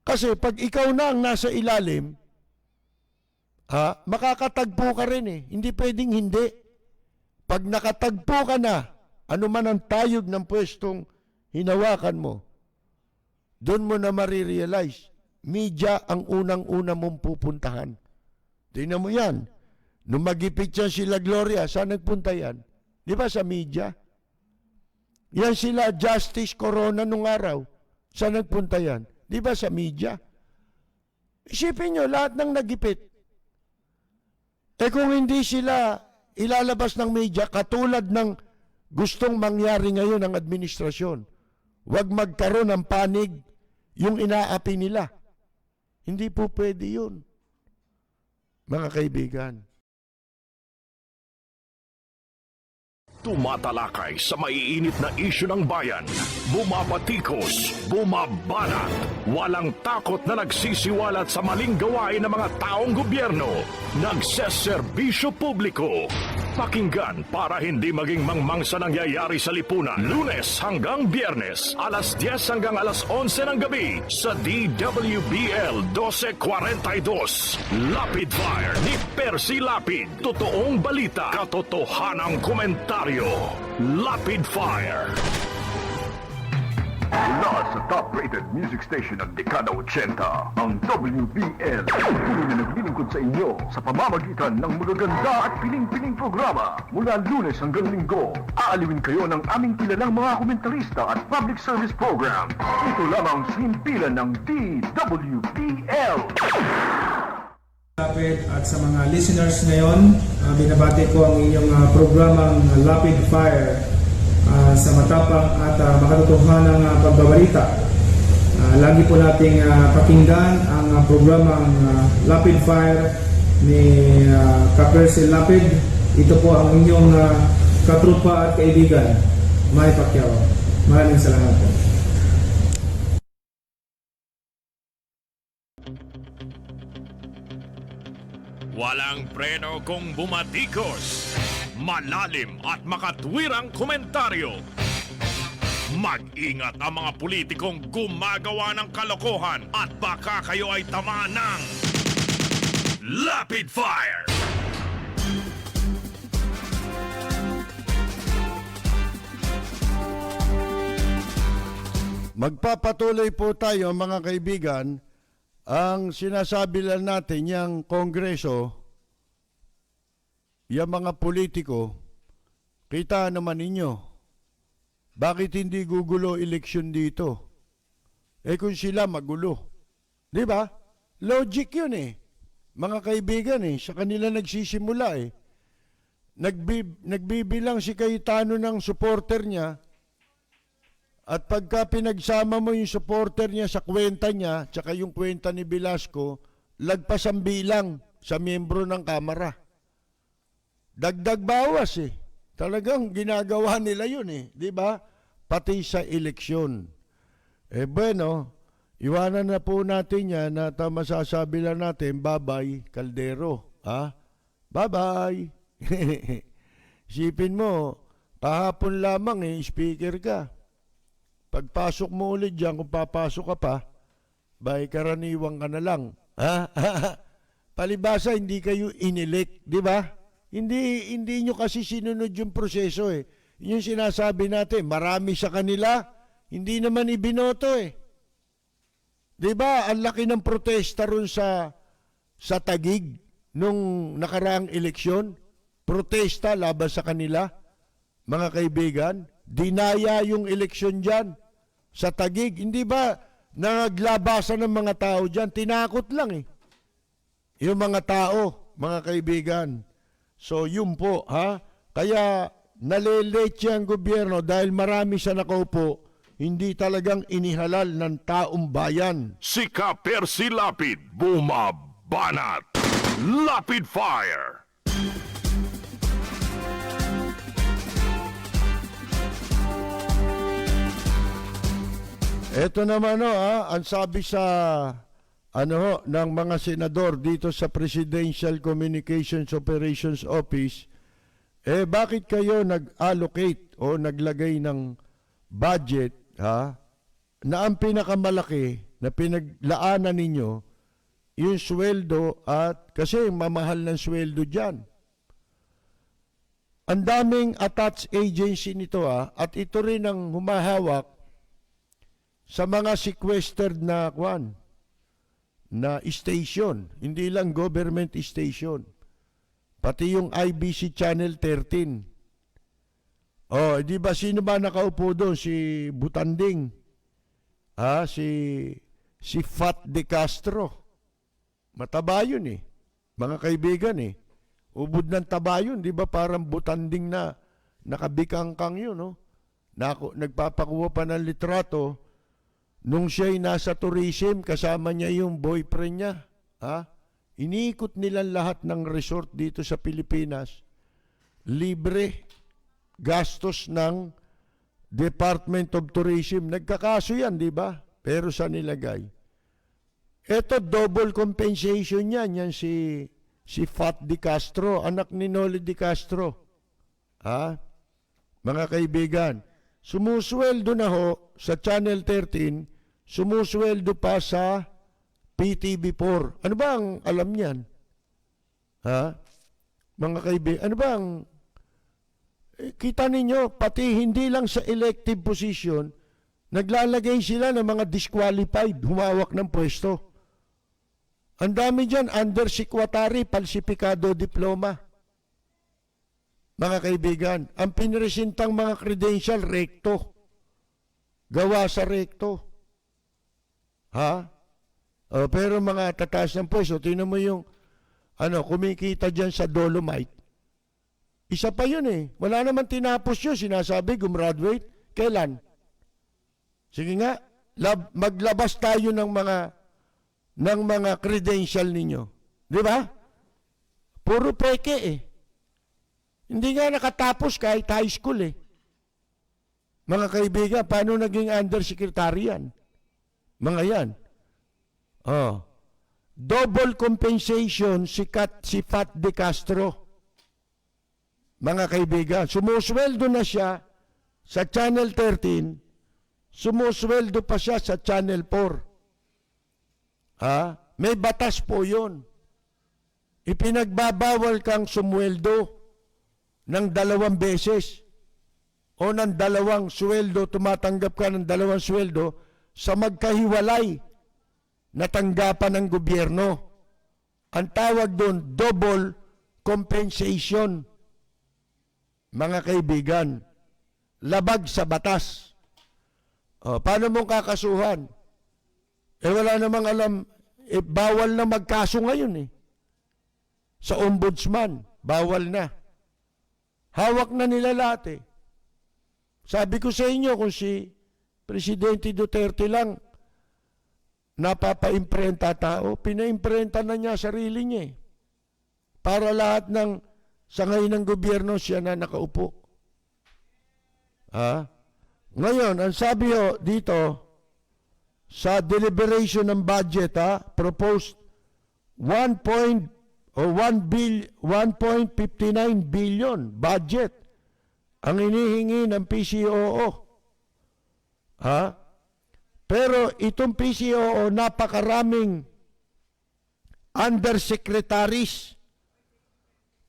Kasi pag ikaw na ang nasa ilalim, makakatagpo ka rin eh. Hindi pwedeng hindi. Pag nakatagpo ka na, ano man ang tayog ng pwestong hinawakan mo, doon mo na marirealize, media ang unang-una mong pupuntahan. Tingnan mo yan. Nung magipit yan sila Gloria, saan nagpunta yan? Di ba sa media? Yan sila Justice Corona nung araw. Saan nagpunta yan? Di ba sa media? Isipin nyo, lahat ng nagipit. Kung hindi sila ilalabas ng media, katulad ng gustong mangyari ngayon ng administrasyon, huwag magkaroon ng panig yung inaapi nila. Hindi po pwede yun, mga kaibigan. Tumatalakay sa maiinit na isyu ng bayan. Bumabatikos, bumabanat. Walang takot na nagsisiwalat sa maling gawain ng mga taong gobyerno. Nagseserbisyo publiko. Pakinggan para hindi maging mangmang sa nangyayari sa lipunan. Lunes hanggang Biyernes, alas 10 hanggang alas 11 ng gabi sa DWBL 1242. Lapid Fire ni Percy Lapid. Totoong balita, katotohanang komentaryo. Lapid Fire. Mula sa top-rated music station ng dekada 80, ang WBL. Tuloy na naglilingkod sa inyo sa pamamagitan ng magaganda at piling-piling programa. Mula Lunes hanggang Linggo, aaliwin kayo ng aming kilalang mga komentarista at public service program. Ito lamang sa himpilan ng DWBL. Lapid at sa mga listeners ngayon, binabati ko ang inyong programang Lapid Fire sa matapang at makatotohanang pagbabalita. Lagi po nating pakinggan ang programang Lapid Fire ni Ka-Percy Lapid. Ito po ang inyong katrupa at kaibigan, May Pacquiao. Maraming salamat po. Walang preno kung bumatikos. malalim at makatwirang komentaryo. Mag-ingat ang mga politikong gumagawa ng kalokohan at baka kayo ay tamaan ng Lapid Fire! Magpapatuloy po tayo mga kaibigan. Ang sinasabi lang natin yung Kongreso, yung mga politiko, kita naman ninyo, bakit hindi gugulo eleksyon dito? Kung sila magulo. Di ba? Logic yun mga kaibigan sa kanila nagsisimula Nagbibilang si Cayetano ng supporter niya. At pagka pinagsama mo yung supporter niya sa kwenta niya, tsaka yung kwenta ni Velasco, lagpas ang bilang sa miyembro ng Kamara. Dagdag bawas Talagang ginagawa nila yun di ba? Pati sa eleksyon. Bueno, iwanan na po natin yan at masasabi lang natin, bye-bye, Caldero. Bye-bye. Isipin mo, kahapon lamang speaker ka. Pagpasok mo ulit dyan, kung papasok ka pa, karaniwang ka na lang. Palibasa, hindi kayo inelect, di ba? Hindi nyo kasi sinunod yung proseso Yung sinasabi natin, marami sa kanila, hindi naman ibinoto Di ba? Ang laki ng protesta ron sa Taguig nung nakaraang eleksyon. Protesta laban sa kanila, mga kaibigan. Dinaya yung eleksyon dyan sa Taguig. Hindi ba naglabasan ng mga tao dyan? Tinakot lang yung mga tao, mga kaibigan. So yun po Kaya nalilate ang gobyerno dahil marami sa nakaupo, hindi talagang inihalal ng taong bayan. Si Percy Lapid, bumabanat. Lapid Fire! Ito naman ang sabi sa ng mga senador dito sa Presidential Communications Operations Office, bakit kayo nag-allocate o naglagay ng budget na ang pinakamalaki na pinaglaanan ninyo yung sweldo at kasi mamahal ng sweldo diyan. Ang daming attached agency nito at ito rin ang humahawak sa mga sequestered na station, hindi lang government station, pati yung IBC Channel 13. Di ba sino ba nakaupo doon? Si Butanding, si Fat de Castro. Mataba yun mga kaibigan Ubod ng taba yun, di ba? Parang Butanding na nakabikangkang yun, nagpapakuha pa ng litrato. Nung siya'y nasa tourism, kasama niya yung boyfriend niya. Iniikot nila lahat ng resort dito sa Pilipinas. Libre. Gastos ng Department of Tourism. Nagkakaso yan, di ba? Pero sa nilagay. Ito, double compensation yan. Yan si Fat de Castro, anak ni Noli de Castro. Mga kaibigan, sumusweldo na sa Channel 13, sumusweldo pa sa PTV4. Ano ba ang alam niyan? Mga kaibigan, ano ba ang kita ninyo, pati hindi lang sa elective position, naglalagay sila ng mga disqualified, humawak ng pwesto. Ang dami dyan, undersecretary, falsificado diploma. Mga kaibigan, ang pinresentang mga credential, recto. Gawa sa recto. Pero mga tataas ng pwesto, tingnan mo yung kumikita dyan sa Dolomite. Isa pa yun Wala naman tinapos yun. Sinasabi, gumraduate. Kailan? Sige nga, maglabas tayo ng mga credential ninyo. Di ba? Puro peke Hindi nga nakatapos kahit high school Mga kaibigan, paano naging undersecretary yan? Mga yan. Double compensation si Fat de Castro. mga kaibigan. Sumusweldo na siya sa Channel 13, sumusweldo pa siya sa Channel 4. May batas po yun. Ipinagbabawal kang sumweldo ng 2 beses o ng 2 sweldo, tumatanggap ka ng 2 sweldo sa magkahiwalay na tanggapan ng gobyerno. Ang tawag doon, double compensation. Mga kaibigan, labag sa batas. Paano mong kakasuhan? Wala namang alam, bawal na magkaso ngayon Sa ombudsman, bawal na. Hawak na nila lahat Sabi ko sa inyo, kung si Presidente Duterte lang napapaimprenta tao, pinaimprenta na niya sarili niya para lahat ng sangay ng gobyerno siya na nakaupo. Ngayon, ang sabi dito, sa deliberation ng budget, proposed 1.59 billion budget ang inihingi ng PCOO. Pero itong PCOO, napakaraming undersecretaries,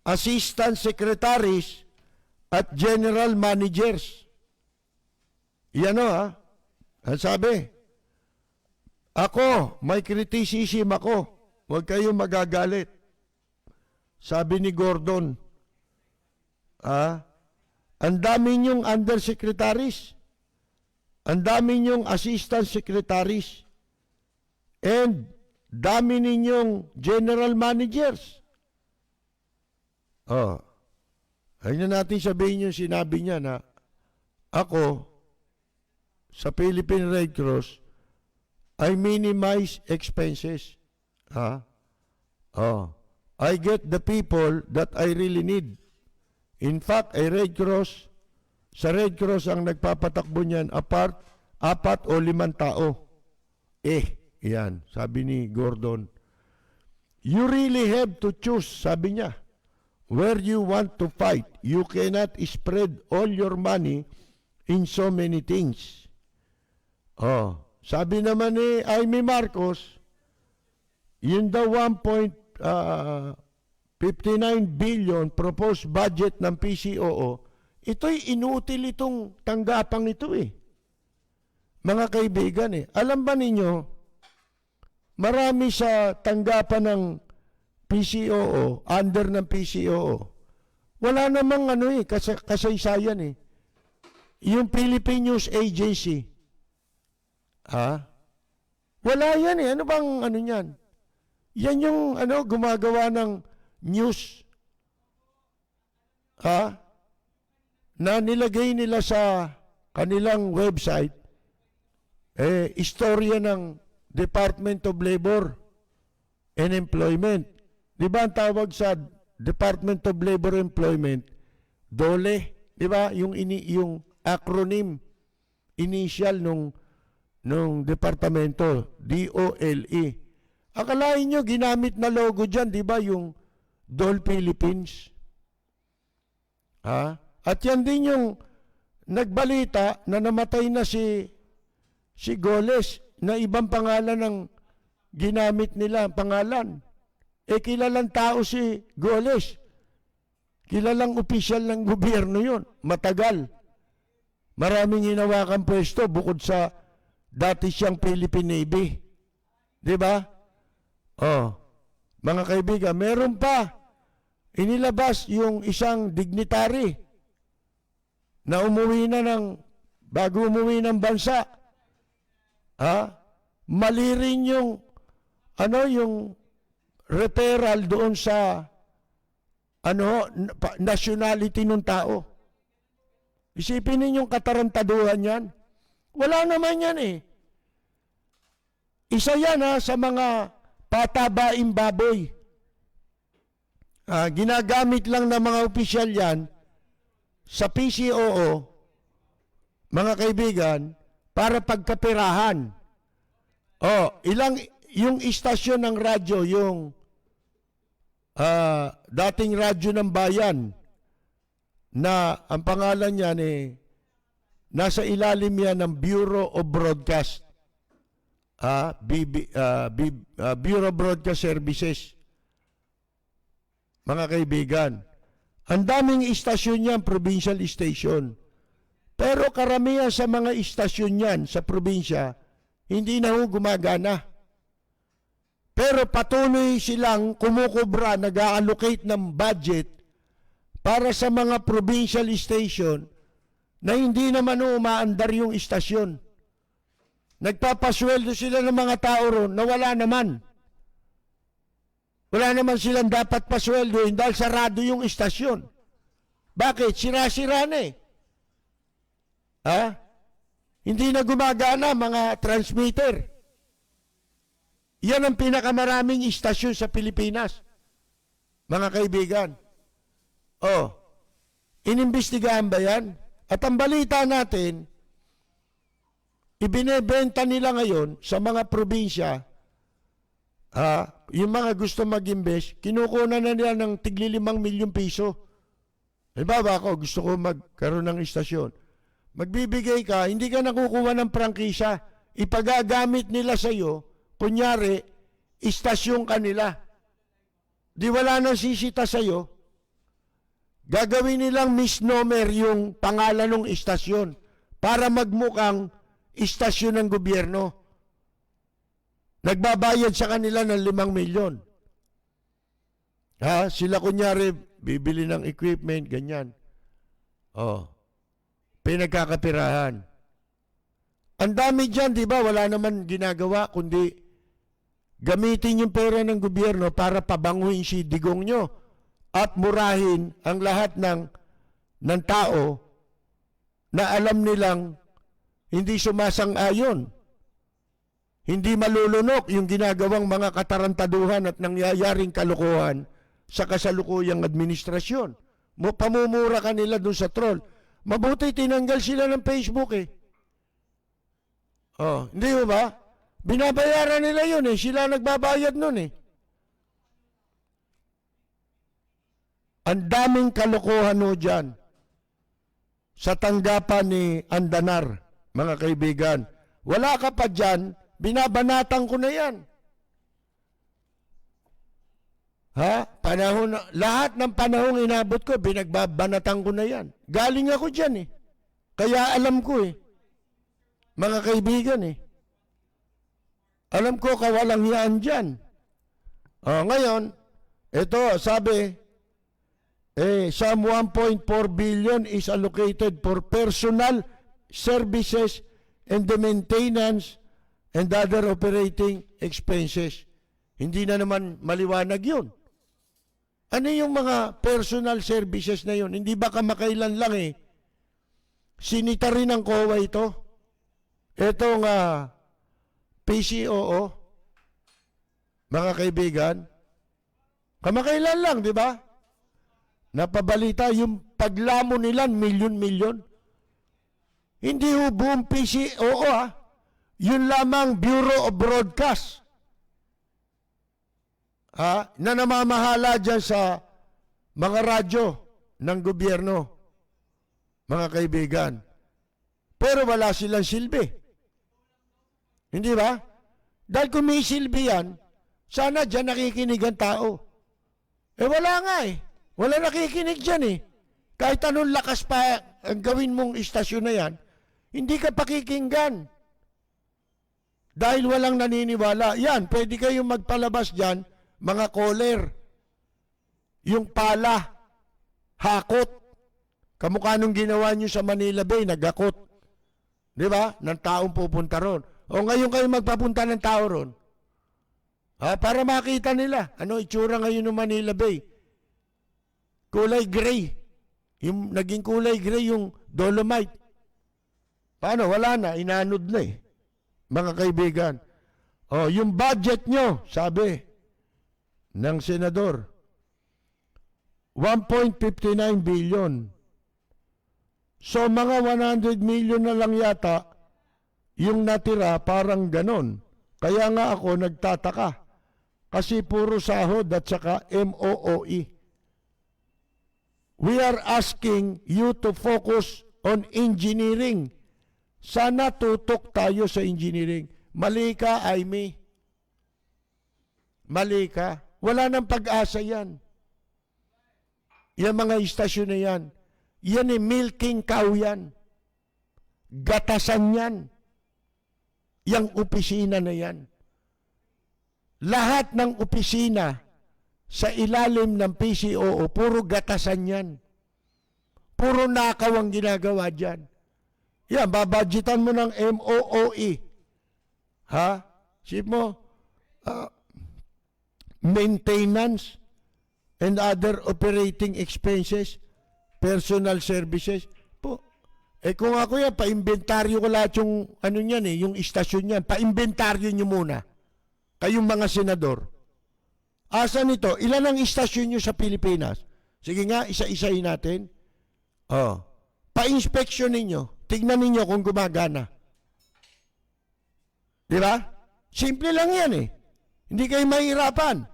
assistant secretaries, at general managers. Yan ang sabi. Ako, may criticism ako. Huwag kayong magagalit. Sabi ni Gordon, ang dami niyong undersecretaries, ang dami niyong assistant secretaries, and dami ninyong general managers. Ayun na natin sabihin yung sinabi niya na ako, sa Philippine Red Cross, I minimize expenses. I get the people that I really need. In fact, sa Red Cross ang nagpapatakbo niyan, 4 o 5 tao. Yan, sabi ni Gordon. You really have to choose, sabi niya, where you want to fight. You cannot spread all your money in so many things. Sabi naman ni Amy Marcos, yun daw 1.59 billion proposed budget ng PCOO, ito'y inutil itong tanggapang ito Mga kaibigan alam ba ninyo, marami sa tanggapan ng PCOO, under ng PCOO, wala namang kasaysayan Yung Philippine News Agency, wala yan Ano bang yan? Yan yung gumagawa ng news. Na nilagay nila sa kanilang website, istorya ng Department of Labor and Employment. Di ba ang tawag sa Department of Labor and Employment, DOLE? Di ba? Yung acronym, initial nung departamento, DOLE. Akalain nyo, ginamit na logo dyan, di ba? Yung DOL Philippines. At yan din yung nagbalita na namatay na si Goles, na ibang pangalan ng ginamit nila, pangalan. Kilalang tao si Goles. Kilalang opisyal ng gobyerno yun. Matagal. Maraming hinawakan pwesto bukod sa dati siyang Philippine Navy. Di ba? Mga kaibigan, meron pa. Inilabas yung isang dignitary na bago umuwi ng bansa. Mali rin yung referral doon sa nationality ng tao. Isipin ninyong katarantaduhan yan. Wala naman yan Isa yan sa mga patabaing baboy. Ginagamit lang ng mga opisyal yan sa PCOO, mga kaibigan, para pagkapirahan. Yung istasyon ng radyo, yung dating radyo ng bayan, na ang pangalan niyan nasa ilalim yan ng Bureau of Broadcast. Bureau of Broadcast Services. Mga kaibigan, ang daming istasyon yan, provincial station. Pero karamihan sa mga istasyon yan sa probinsya, hindi na ho gumagana. Pero patuloy silang kumukubra, nag-allocate ng budget para sa mga provincial station na hindi naman umaandar yung istasyon. Nagpapasweldo sila ng mga tao ron na wala naman. Wala naman silang dapat pasweldoin dahil sarado yung istasyon. Bakit? Sira-sira na eh. Hindi na gumagana mga transmitter. Yan ang pinakamaraming istasyon sa Pilipinas. Mga kaibigan. Inimbestigahan ba yan? At ang balita natin, ibinebenta nila ngayon sa mga probinsya, yung mga gusto mag-invest, kinukuha na nila ng tigli 5 milyong piso. Halimbawa ako, gusto ko magkaroon ng istasyon. Magbibigay ka, hindi ka nakukuha ng prangkisa. Ipagagamit nila sa iyo, kunyari, istasyon ka nila. Di wala nang sisita sa iyo. Gagawin nilang misnomer yung pangalan ng istasyon para magmukhang istasyon ng gobyerno. Nagbabayad sa kanila ng 5 milyon. Sila kunyari, bibili ng equipment, ganyan. Pinagkakapirahan. Ang dami dyan, di ba? Wala naman ginagawa, kundi gamitin yung pera ng gobyerno para pabanguhin si digong nyo at murahin ang lahat ng tao na alam nilang hindi sumasang-ayon. Hindi malulunok yung ginagawang mga katarantaduhan at nangyayaring kalokohan sa kasalukuyang administrasyon. Pamumura kanila dun sa troll. Mabuti tinanggal sila ng Facebook eh. Hindi ba? Binabayaran nila yun eh. Sila nagbabayad nun eh. Ang daming kalokohan ho dyan sa tanggapan ni Andanar, mga kaibigan. Wala ka pa dyan, binabanatan ko na yan. Lahat ng panahong inabot ko, binagbabanatan ko na yan. Galing ako dyan eh. Kaya alam ko eh. Mga kaibigan eh. Alam ko kawalang hiyaan dyan. Ngayon, ito sabi, some 1.4 billion is allocated for personal services and the maintenance and other operating expenses. Hindi na naman maliwanag yun. Ano yung mga personal services na yun? Hindi ba kamakailan lang eh, sinita rin ng COA ito? Itong PCOO, mga kaibigan, kamakailan lang, di ba? Napabalita yung paglamo nila, milyon-milyon. Hindi ho buong PCOO yun lamang Bureau of Broadcast. Na namamahala dyan sa mga radyo ng gobyerno, mga kaibigan. Pero wala silang silbi. Hindi ba? Dahil kung may silbi yan, sana dyan nakikinig ang tao. Wala nga eh. Wala nakikinig dyan eh. Kahit anong lakas pa ang gawin mong istasyon na yan, hindi ka pakikinggan. Dahil walang naniniwala. Yan, pwede kayong magpalabas dyan, mga caller. Yung pala, hakot. Kamukha nung ginawa nyo sa Manila Bay, nagakot. Di ba? Ng taong pupunta ron. O ngayon kayo magpapunta ng tao ron. Para makita nila. Ano itsura ngayon ng Manila Bay? Kulay gray. Yung naging kulay gray yung Dolomite. Paano? Wala na. Inanod na eh. Mga kaibigan. Yung budget nyo, sabi ng senador, 1.59 billion. So mga 100 million na lang yata yung natira, parang ganon. Kaya nga ako nagtataka. Kasi puro sahod at saka MOOE. we are asking you to focus on engineering. Sana tutok tayo sa engineering. Mali ka, Aimee. Mali ka. Wala nang pag-asa yan. Yung mga istasyon na yan. Yan milking cow yan. Gatasan yan. Yang opisina na yan. Lahat ng opisina sa ilalim ng PCOO, puro gatasan yan. Puro nakaw ang ginagawa dyan. Yan, babadgetan mo ng MOOE. Ha? Sip mo, maintenance and other operating expenses, personal services. Po, kung ako yan, pa-inventaryo ko lahat yung, ano yan yung istasyon yan. Pa-inventaryo nyo muna. Kayong mga senador. Asa nito? Ilan ang istasyon nyo sa Pilipinas? Sige nga, isa-isahin natin. Pa-inspection ninyo. Tignan ninyo kung gumagana. Di ba? Simple lang yan Hindi kayo mahirapan.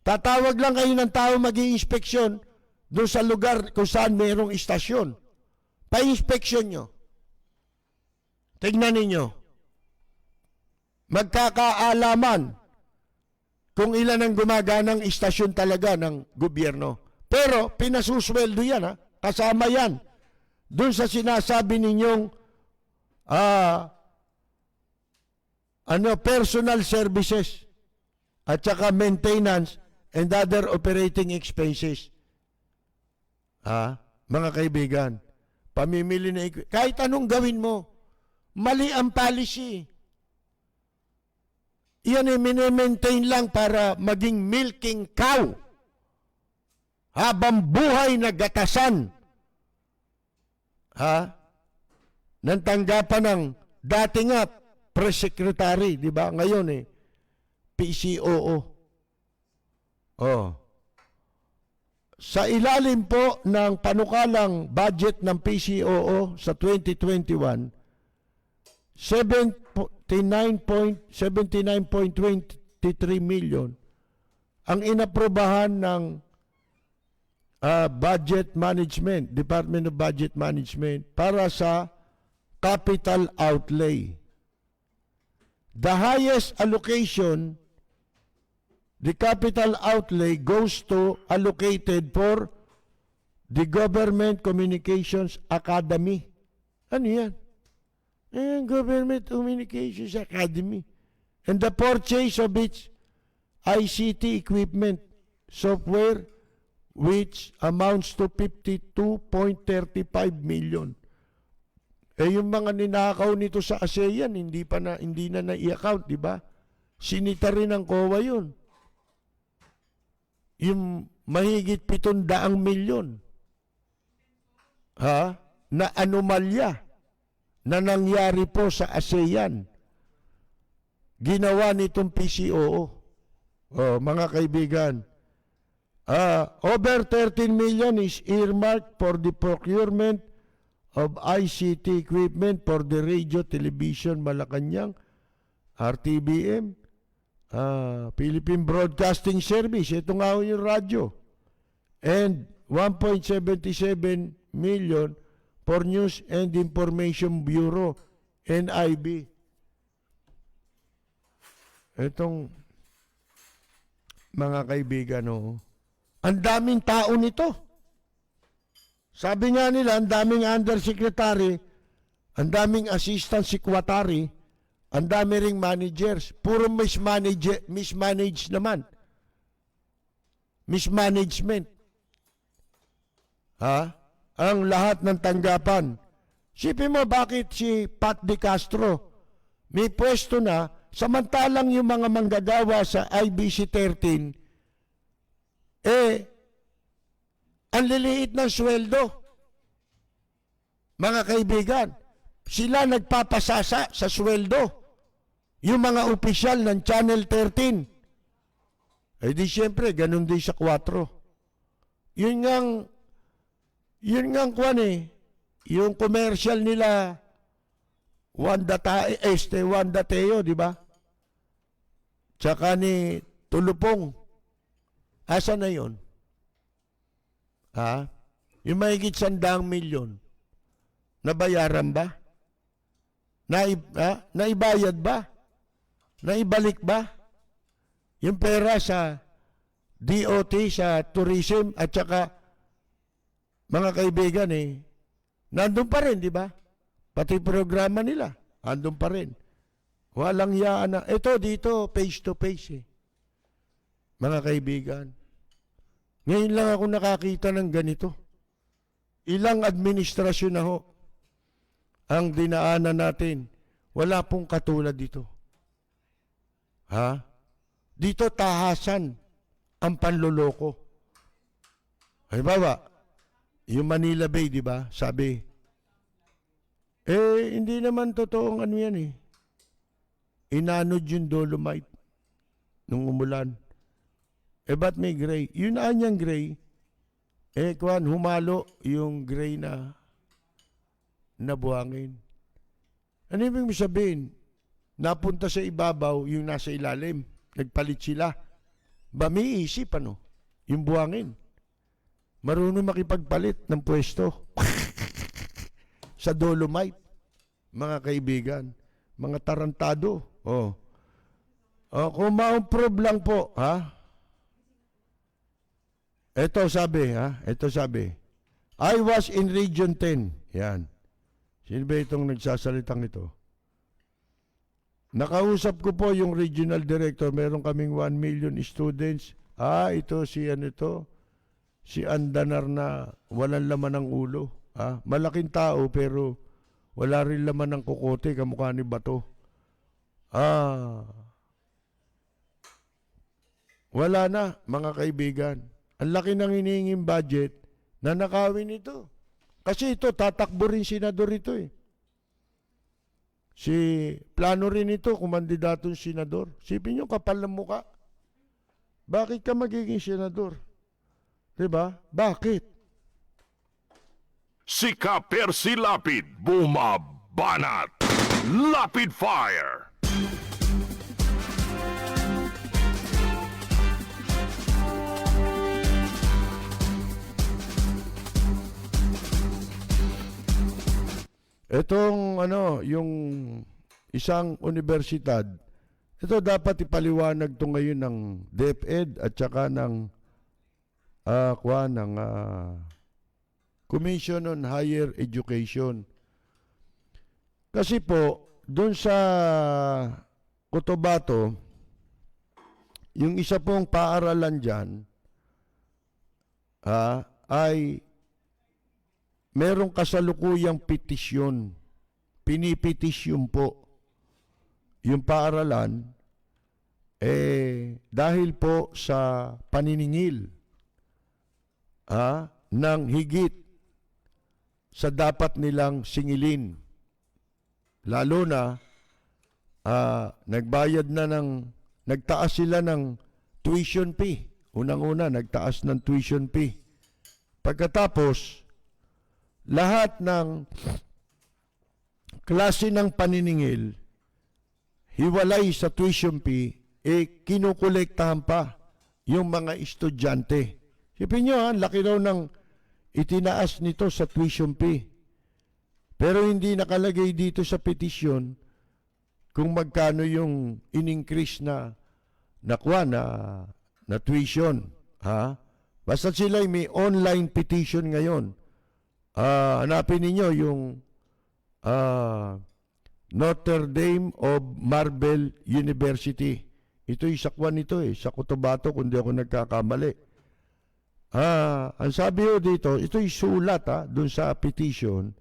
Tatawag lang kayo ng tao mag-i-inspeksyon doon sa lugar kung saan mayroong istasyon. Pa-inspeksyon nyo. Tignan ninyo. Magkakaalaman kung ilan ang gumaganang istasyon talaga ng gobyerno. Pero pinasusweldo yan kasama yan. Doon sa sinasabi ninyong personal services at saka maintenance and other operating expenses. Mga kaibigan, pamimili na kahit anong gawin mo, mali ang policy. Yan mini-maintain lang para maging milking cow. Habang buhay na gatasan. Nang tanggapan ng dating press secretary, di ba? Ngayon PCOO. Sa ilalim po ng panukalang budget ng PCOO sa 2021, 79.23 million ang inaprobahan ng budget management, Department of Budget Management para sa capital outlay. The highest allocation, the capital outlay goes to allocated for the Government Communications Academy. Ano yan? Government Communications Academy. And the purchase of its ICT equipment software, which amounts to 52.35 million. Yung mga ninakaw nito sa ASEAN, hindi na i-account, di ba? Sinita rin ng COA yun. Yung mahigit 700 milyon. Na anomalya na nangyari po sa ASEAN. Ginawa nitong PCOO. Mga kaibigan, over 13 million is earmarked for the procurement of ICT equipment for the Radio Television Malacanang, RTBM, Philippine Broadcasting Service, ito nga yung radyo, and 1.77 million for News and Information Bureau, NIB. Itong mga kaibigan, ang daming tao nito. Sabi nga nila, ang daming undersecretary, ang daming assistant secretary, ang dami ring managers. Puro mismanage naman. Mismanagement. Ang lahat ng tanggapan. Sipin mo bakit si Pat De Castro may pwesto na, samantalang yung mga manggagawa sa IBC 13, ang liliit ng sweldo. Mga kaibigan, sila nagpapasasa sa sweldo. Yung mga opisyal ng Channel 13. Di siyempre, ganun din sa 4. Yun ngang kwan yung commercial nila, Wanda Teo, di ba? Tsaka ni Tulupong. Asa na yun? Ha? Yung mahigit 100 milyon, nabayaran ba? Naibayad ba? Naibalik ba? Yung pera sa DOT, sa tourism, at saka mga kaibigan nandun pa rin, di ba? Pati programa nila, nandun pa rin. Walang yaan na. Ito dito, face to face mga kaibigan. Ngayon lang ako nakakita ng ganito. Ilang administrasyon na ho ang dinaanan natin. Wala pong katulad dito. Ha? Dito tahasan ang panloloko. Halimbawa, yung Manila Bay, di ba? Sabi, hindi naman totoong ano yan Inanod yung dolomite nung umulan. Ba't may gray? Yun anyang gray, humalo yung gray na buhangin. Ano ibig sabihin? Napunta sa ibabaw yung nasa ilalim. Nagpalit sila. Ba may isip yung buhangin. Marunong makipagpalit ng pwesto. Sa dolomite. Mga kaibigan. Mga tarantado. Kung ma-improve lang po, Ito sabi, I was in Region 10. Yan. Sino ba itong nagsasalitang ito? Nakausap ko po yung regional director. Meron kaming 1 million students. Ito si Andanar na walang laman ng ulo. Malaking tao pero wala rin laman ng kukote, kamukha ni Bato. Wala na, mga kaibigan. Ang laki ng hinihinging budget na nakawin ito. Kasi ito, tatakbo rin senador ito plano rin ito, kumandidatong senador. Sipin nyo, kapal ng muka. Bakit ka magiging senador? Diba? Bakit? Si Ka-Percy Lapid, bumabanat. Lapid Fire. Itong yung isang universidad, ito dapat ipaliwanag to ngayon ng DepEd at saka ng Commission on Higher Education. Kasi po, doon sa Cotabato, yung isa pong paaralan dyan, ay merong kasalukuyang petisyon. Pinipetisyon po yung paaralan dahil po sa paniningil ng higit sa dapat nilang singilin. Lalo na nagtaas sila ng tuition fee. Unang-una, nagtaas ng tuition fee. Pagkatapos, lahat ng klase ng paniningil, hiwalay sa tuition fee, kinukolektahan pa yung mga estudyante. Sipin nyo, laki daw ng itinaas nito sa tuition fee. Pero hindi nakalagay dito sa petisyon kung magkano yung in-increase na tuition. Basta sila may online petition ngayon. Hanapin ninyo yung Notre Dame of Marble University. Ito'y sa Kwan sa Cotabato, kung di ako nagkakamali. Ang sabi dito, ito'y sulat dun sa petition.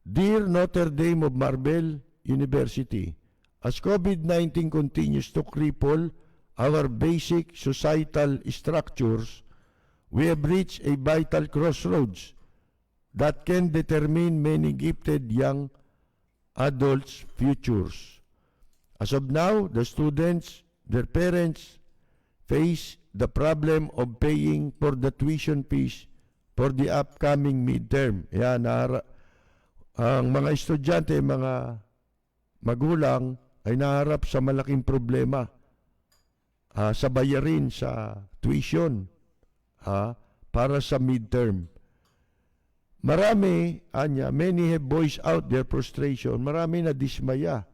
Dear Notre Dame of Marble University, as COVID-19 continues to cripple our basic societal structures, we have reached a vital crossroads that can determine many gifted young adults' futures. As of now, the students, their parents, face the problem of paying for the tuition fees for the upcoming midterm. Yan, ang mga estudyante, mga magulang ay naharap sa malaking problema sa bayarin sa tuition. para sa midterm. Marami, many have voiced out their frustration. Marami na dismaya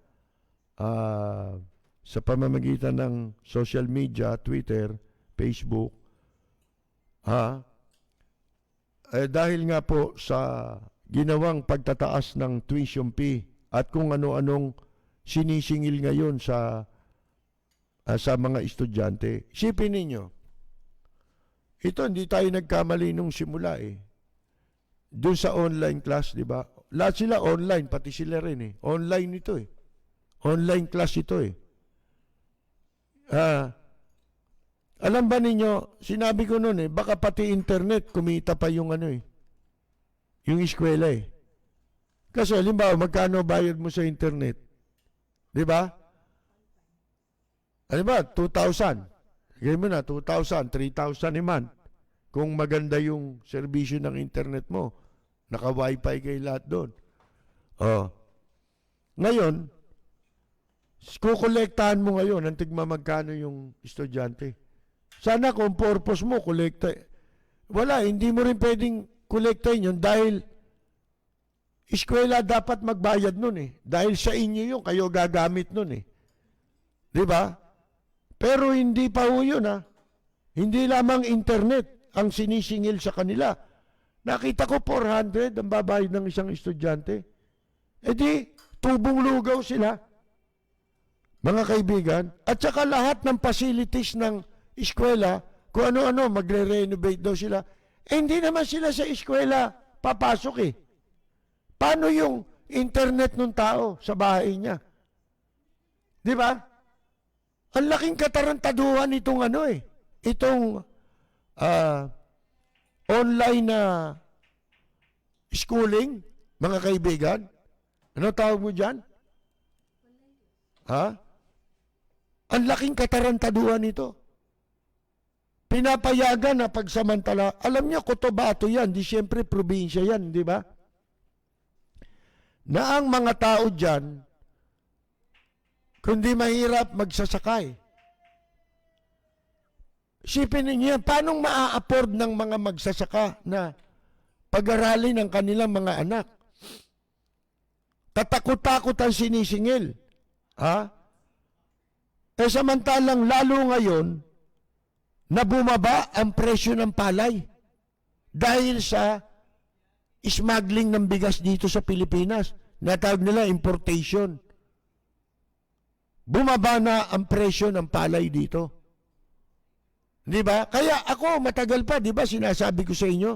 sa pamamagitan ng social media, Twitter, Facebook. Dahil nga po sa ginawang pagtataas ng tuition fee at kung ano-anong sinisingil ngayon sa mga estudyante. Isipin ninyo, ito hindi tayo nagkamali nung simula eh. Doon sa online class, di ba? Lahat sila online, pati sila rin eh. Online ito eh. Online class ito eh. Alam ba ninyo, sinabi ko noon eh, baka pati internet kumita pa yung yung eskwela eh. Kasi halimbawa, magkano bayad mo sa internet? Di ba? Halimbawa, 2,000. Sige mo na, 2,000, 3,000 a month. Kung maganda yung serbisyo ng internet mo, naka-wifi kayo lahat doon. Ngayon, kukolektahan mo ngayon, antig magkano yung estudyante. Sana kung purpose mo, kolekta. Wala, hindi mo rin pwedeng kolektahin yun dahil eskwela dapat magbayad nun eh. Dahil sa inyo yun, kayo gagamit nun eh. Di ba? Pero hindi pa ho yun ha. Hindi lamang internet ang sinisingil sa kanila. Nakita ko 400 ang babayad ng isang estudyante. E di, tubong lugaw sila. Mga kaibigan, at saka lahat ng facilities ng eskwela, kung ano-ano, magre-renovate daw sila. Hindi naman sila sa eskwela papasok eh. Paano yung internet ng tao sa bahay niya? Di ba? Ang laking katarantaduhan itong itong online na schooling, mga kaibigan. Ano tawag mo dyan? Ang laking katarantaduhan nito. Pinapayagan na pagsamantala. Alam niyo, Cotabato yan. Di siyempre probinsya yan, di ba? Na ang mga tao dyan, kundi mahirap magsasakay. Isipin niyo, paano maa-afford ng mga magsasaka na pag-aralin ng kanilang mga anak? Tatakot-takot ang sinisingil. Samantalang lalo ngayon na bumaba ang presyo ng palay dahil sa smuggling ng bigas dito sa Pilipinas. Natawag nila importation. Bumaba na ang presyo ng palay dito. Di ba? Kaya ako matagal pa, di ba sinasabi ko sa inyo,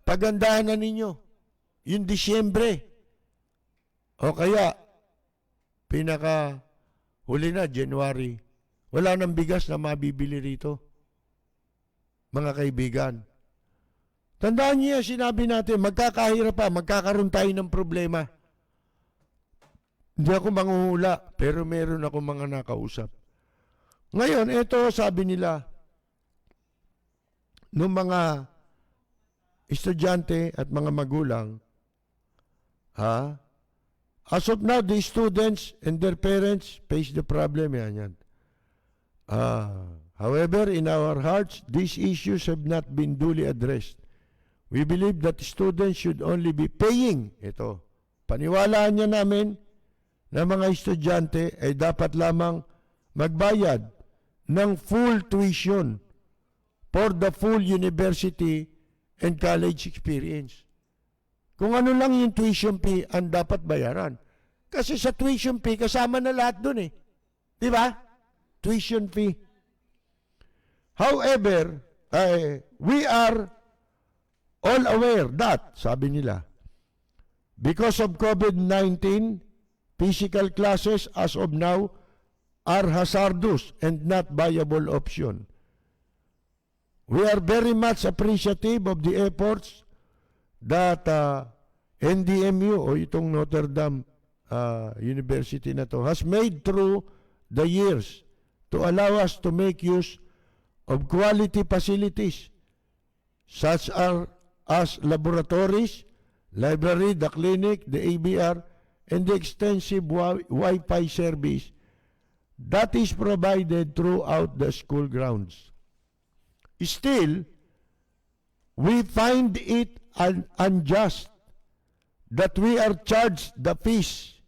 pagandahan na ninyo yung Disyembre. O kaya, huli na, January, wala nang bigas na mabibili rito. Mga kaibigan. Tandaan niyo, sinabi natin, magkakahirap pa, magkakaroon tayo ng problema. Hindi ako manghuhula, pero meron ako mga nakausap. Ngayon, ito sabi nila, ng mga estudyante at mga magulang, as of now, the students and their parents face the problem. Yan. However, in our hearts, these issues have not been duly addressed. We believe that students should only be paying. Ito, paniwalaan niya namin na mga estudyante ay dapat lamang magbayad ng full tuition for the full university and college experience. Kung ano lang yung tuition fee ang dapat bayaran. Kasi sa tuition fee, kasama na lahat dun eh. Di ba? Tuition fee. However, we are all aware that, sabi nila, because of COVID-19, physical classes as of now are hazardous and not viable option. We are very much appreciative of the efforts that NDMU o itong Notre Dame University na to has made through the years to allow us to make use of quality facilities such as laboratories, library, the clinic, the ABR, and the extensive Wi-Fi service that is provided throughout the school grounds. Still, we find it unjust that we are charged the fees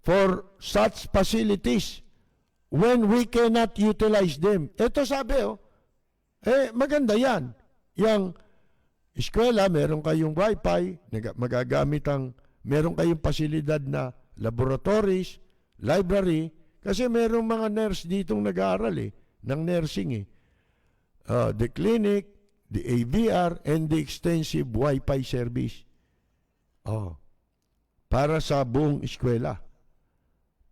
for such facilities when we cannot utilize them. Ito sabi, maganda yan. Yang eskwela, meron kayong wifi, magagamit meron kayong pasilidad na laboratories, library, kasi merong mga nurse ditong nag-aaral ng nursing the clinic, the AVR, and the extensive wifi service. Para sa buong eskwela.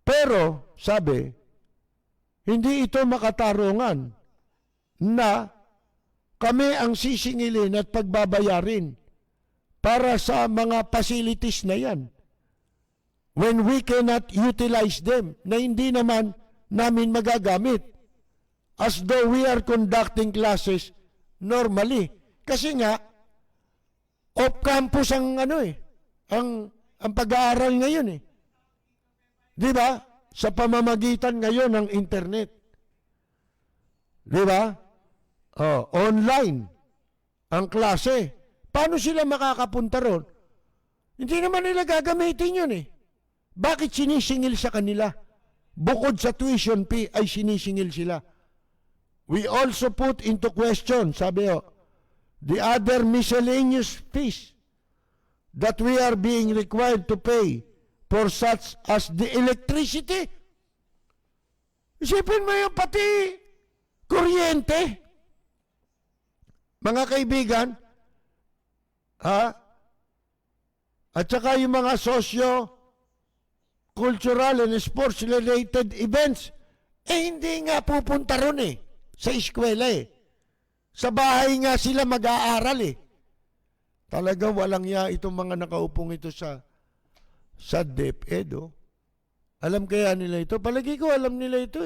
Pero, sabi, hindi ito makatarungan na kami ang sisingilin at pagbabayarin para sa mga facilities na yan when we cannot utilize them na hindi naman namin magagamit as though we are conducting classes normally. Kasi nga, off-campus ang ang pag-aaral ngayon Di ba? Sa pamamagitan ngayon ng internet. Di ba? Online ang klase. Paano sila makakapunta ron? Hindi naman nila gagamitin yun Bakit sinisingil sa kanila? Bukod sa tuition fee ay sinisingil sila. We also put into question, sabi the other miscellaneous fees that we are being required to pay for such as the electricity. Isipin mo yung pati kuryente. Mga kaibigan, at saka yung mga cultural and sports-related events, hindi nga pupunta ron sa eskwela Sa bahay nga sila mag-aaral Talaga walang ya itong mga nakaupong ito sa DepEd. Alam kaya nila ito? Palagi ko alam nila ito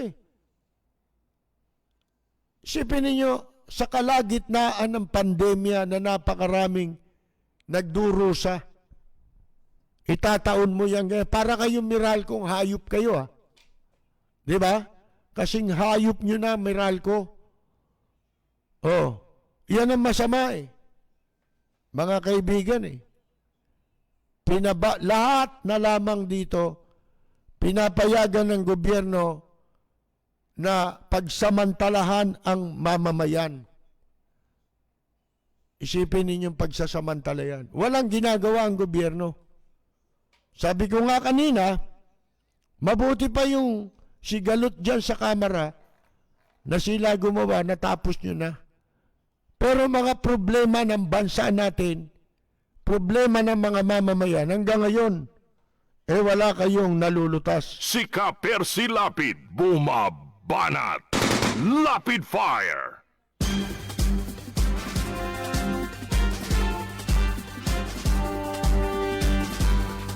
Isipin ninyo, sa kalagitnaan ng pandemya na napakaraming nagdurusa, itataon mo yan, para kayong Meralco, hayop kayo Di ba? Kasing hayop nyo na, Meralco. Yan ang masama Mga kaibigan lahat na lamang dito, pinapayagan ng gobyerno na pagsamantalahan ang mamamayan. Isipin ninyong pagsasamantalayan. Walang ginagawa ang gobyerno. Sabi ko nga kanina, mabuti pa yung si Galot dyan sa kamera na sila gumawa, natapos nyo na. Pero mga problema ng bansa natin, problema ng mga mamamayan, hanggang ngayon, wala kayong nalulutas. Si Percy Lapid, bumabanat. Lapid Fire.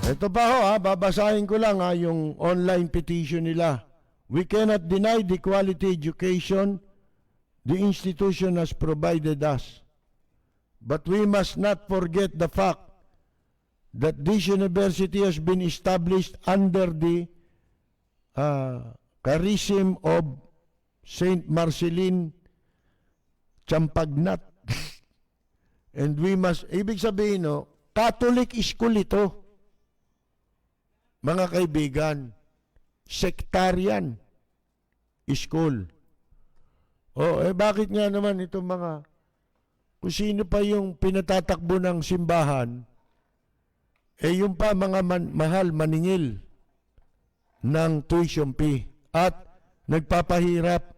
Ito pa babasahin ko lang yung online petition nila. We cannot deny the quality education the institution has provided us. But we must not forget the fact that this university has been established under the charism of Saint Marceline Champagnat. And we must, ibig sabihin, Catholic school ito. Mga kaibigan, sectarian school. Bakit nga naman itong mga, kung sino pa yung pinatatakbo ng simbahan, yung pa mga mahal maningil ng tuition fee at nagpapahirap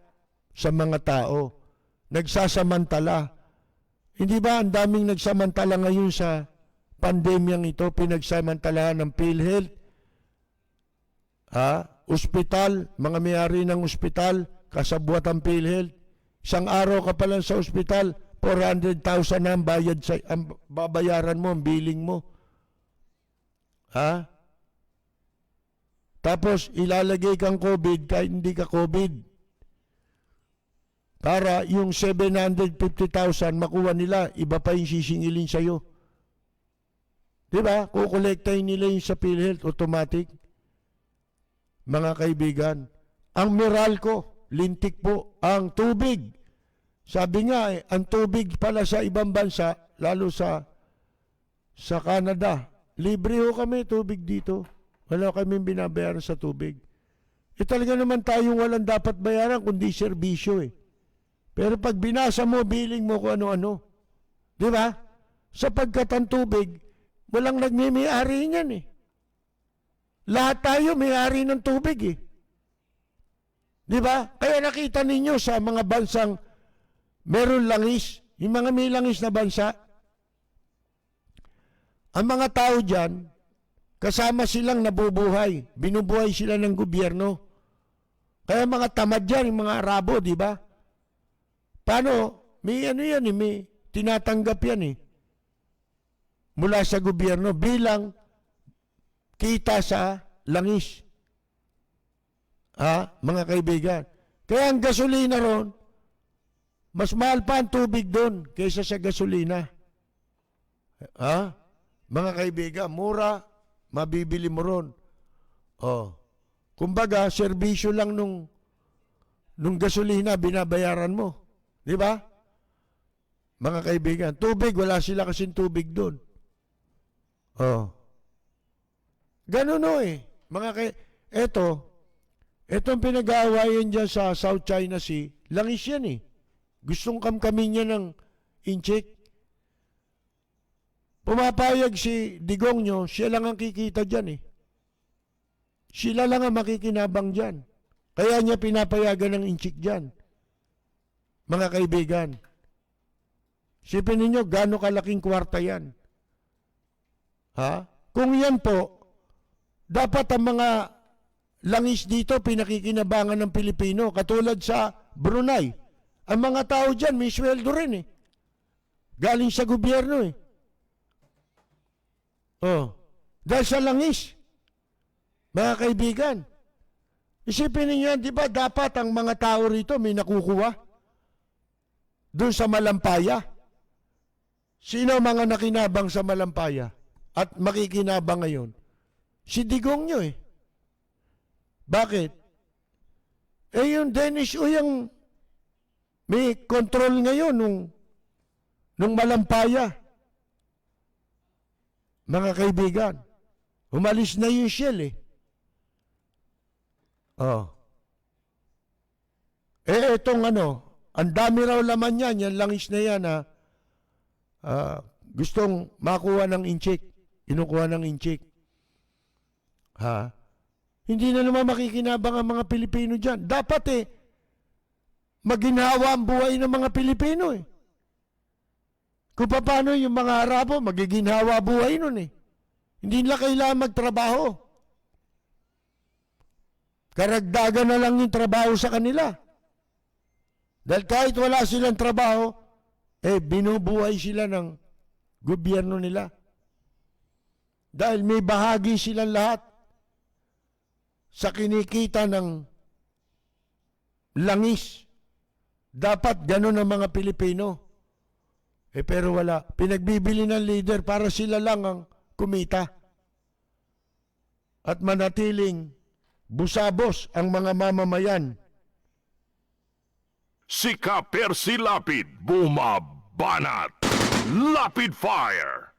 sa mga tao, nagsasamantala. Hindi ba ang daming nagsamantala ngayon sa pandemyang ito, pinagsamantalahan ng PhilHealth, ospital, mga may-ari ng ospital, kasabwat ang PhilHealth. Isang araw ka pa lang sa ospital, 400,000 na ang babayaran mo, ang billing mo. Tapos ilalagay kang COVID kahit hindi ka COVID. Para yung 750,000 makuha nila, iba pa yung sisingilin sa'yo. Diba? Kukolektahin nila yung sa PhilHealth, automatic. Mga kaibigan, ang Meralco, lintik po ang tubig Sabi nga ang tubig pala sa ibang bansa, lalo sa Canada, libre ho kami tubig dito. Wala kaming binabayaran sa tubig. Talaga naman tayong walang dapat bayaran kundi serbisyo eh. Pero pag binasa mo, billing mo kung ano-ano. Di ba? Sapagkat ang tubig, walang nagmimiyari niyan eh. Lahat tayo may-ari ng tubig eh. Di ba? Kaya nakita ninyo sa mga bansang meron langis, yung mga may langis na bansa, ang mga tao dyan, kasama silang nabubuhay. Binubuhay sila ng gobyerno. Kaya mga tamad dyan, yung mga Arabo, di ba? Paano? May ano yan eh, may tinatanggap yan eh. Mula sa gobyerno bilang kita sa langis. Mga kaibigan. Kaya ang gasolina ron, mas mahal pa ang tubig doon kaysa sa gasolina. Mga kaibigan, mura, mabibili mo ron. Kumbaga, serbisyo lang nung gasolina, binabayaran mo. Di ba? Mga kaibigan, tubig, wala sila kasing tubig doon. Ganun o eh. Etong pinag-aawayan dyan sa South China Sea, langis yan eh. Gustong kamkamin niya ng inchik. Pumapayag si Digong nyo, siya lang ang kikita dyan eh. Sila lang ang makikinabang dyan. Kaya niya pinapayagan ng inchik dyan. Mga kaibigan, sipin ninyo, gaano kalaking kwarta yan? Kung yan po, dapat ang mga langis dito pinakikinabangan ng Pilipino, katulad sa Brunei. Ang mga tao dyan, may sweldo rin eh. Galing sa gobyerno eh. Dahil sa langis. Mga kaibigan, isipin ninyo, di ba dapat ang mga tao rito may nakukuha? Doon sa Malampaya. Sino mga nakinabang sa Malampaya? At makikinabang ngayon? Si Digong nyo eh. Bakit? Yung Dennis Uyang may control ngayon nung Malampaya. Mga kaibigan, umalis na yung Shell eh. Etong ang dami raw laman yan, yan langis na yan gustong makuha ng inchik, kinukuha ng inchik. Hindi na naman makikinabang ang mga Pilipino dyan. Dapat maginhawa ang buhay ng mga Pilipino eh. Kung paano yung mga Arabo, magiginhawa buhay nun eh. Hindi nila kailangan magtrabaho. Karagdagan na lang yung trabaho sa kanila. Dahil kahit wala silang trabaho, binubuhay sila ng gobyerno nila. Dahil may bahagi silang lahat sa kinikita ng langis. Dapat ganun ang mga Pilipino. Pero wala. Pinagbibili ng leader para sila lang ang kumita. At manatiling busabos ang mga mamamayan. Si Ka Percy Lapid bumabanat. Lapid Fire.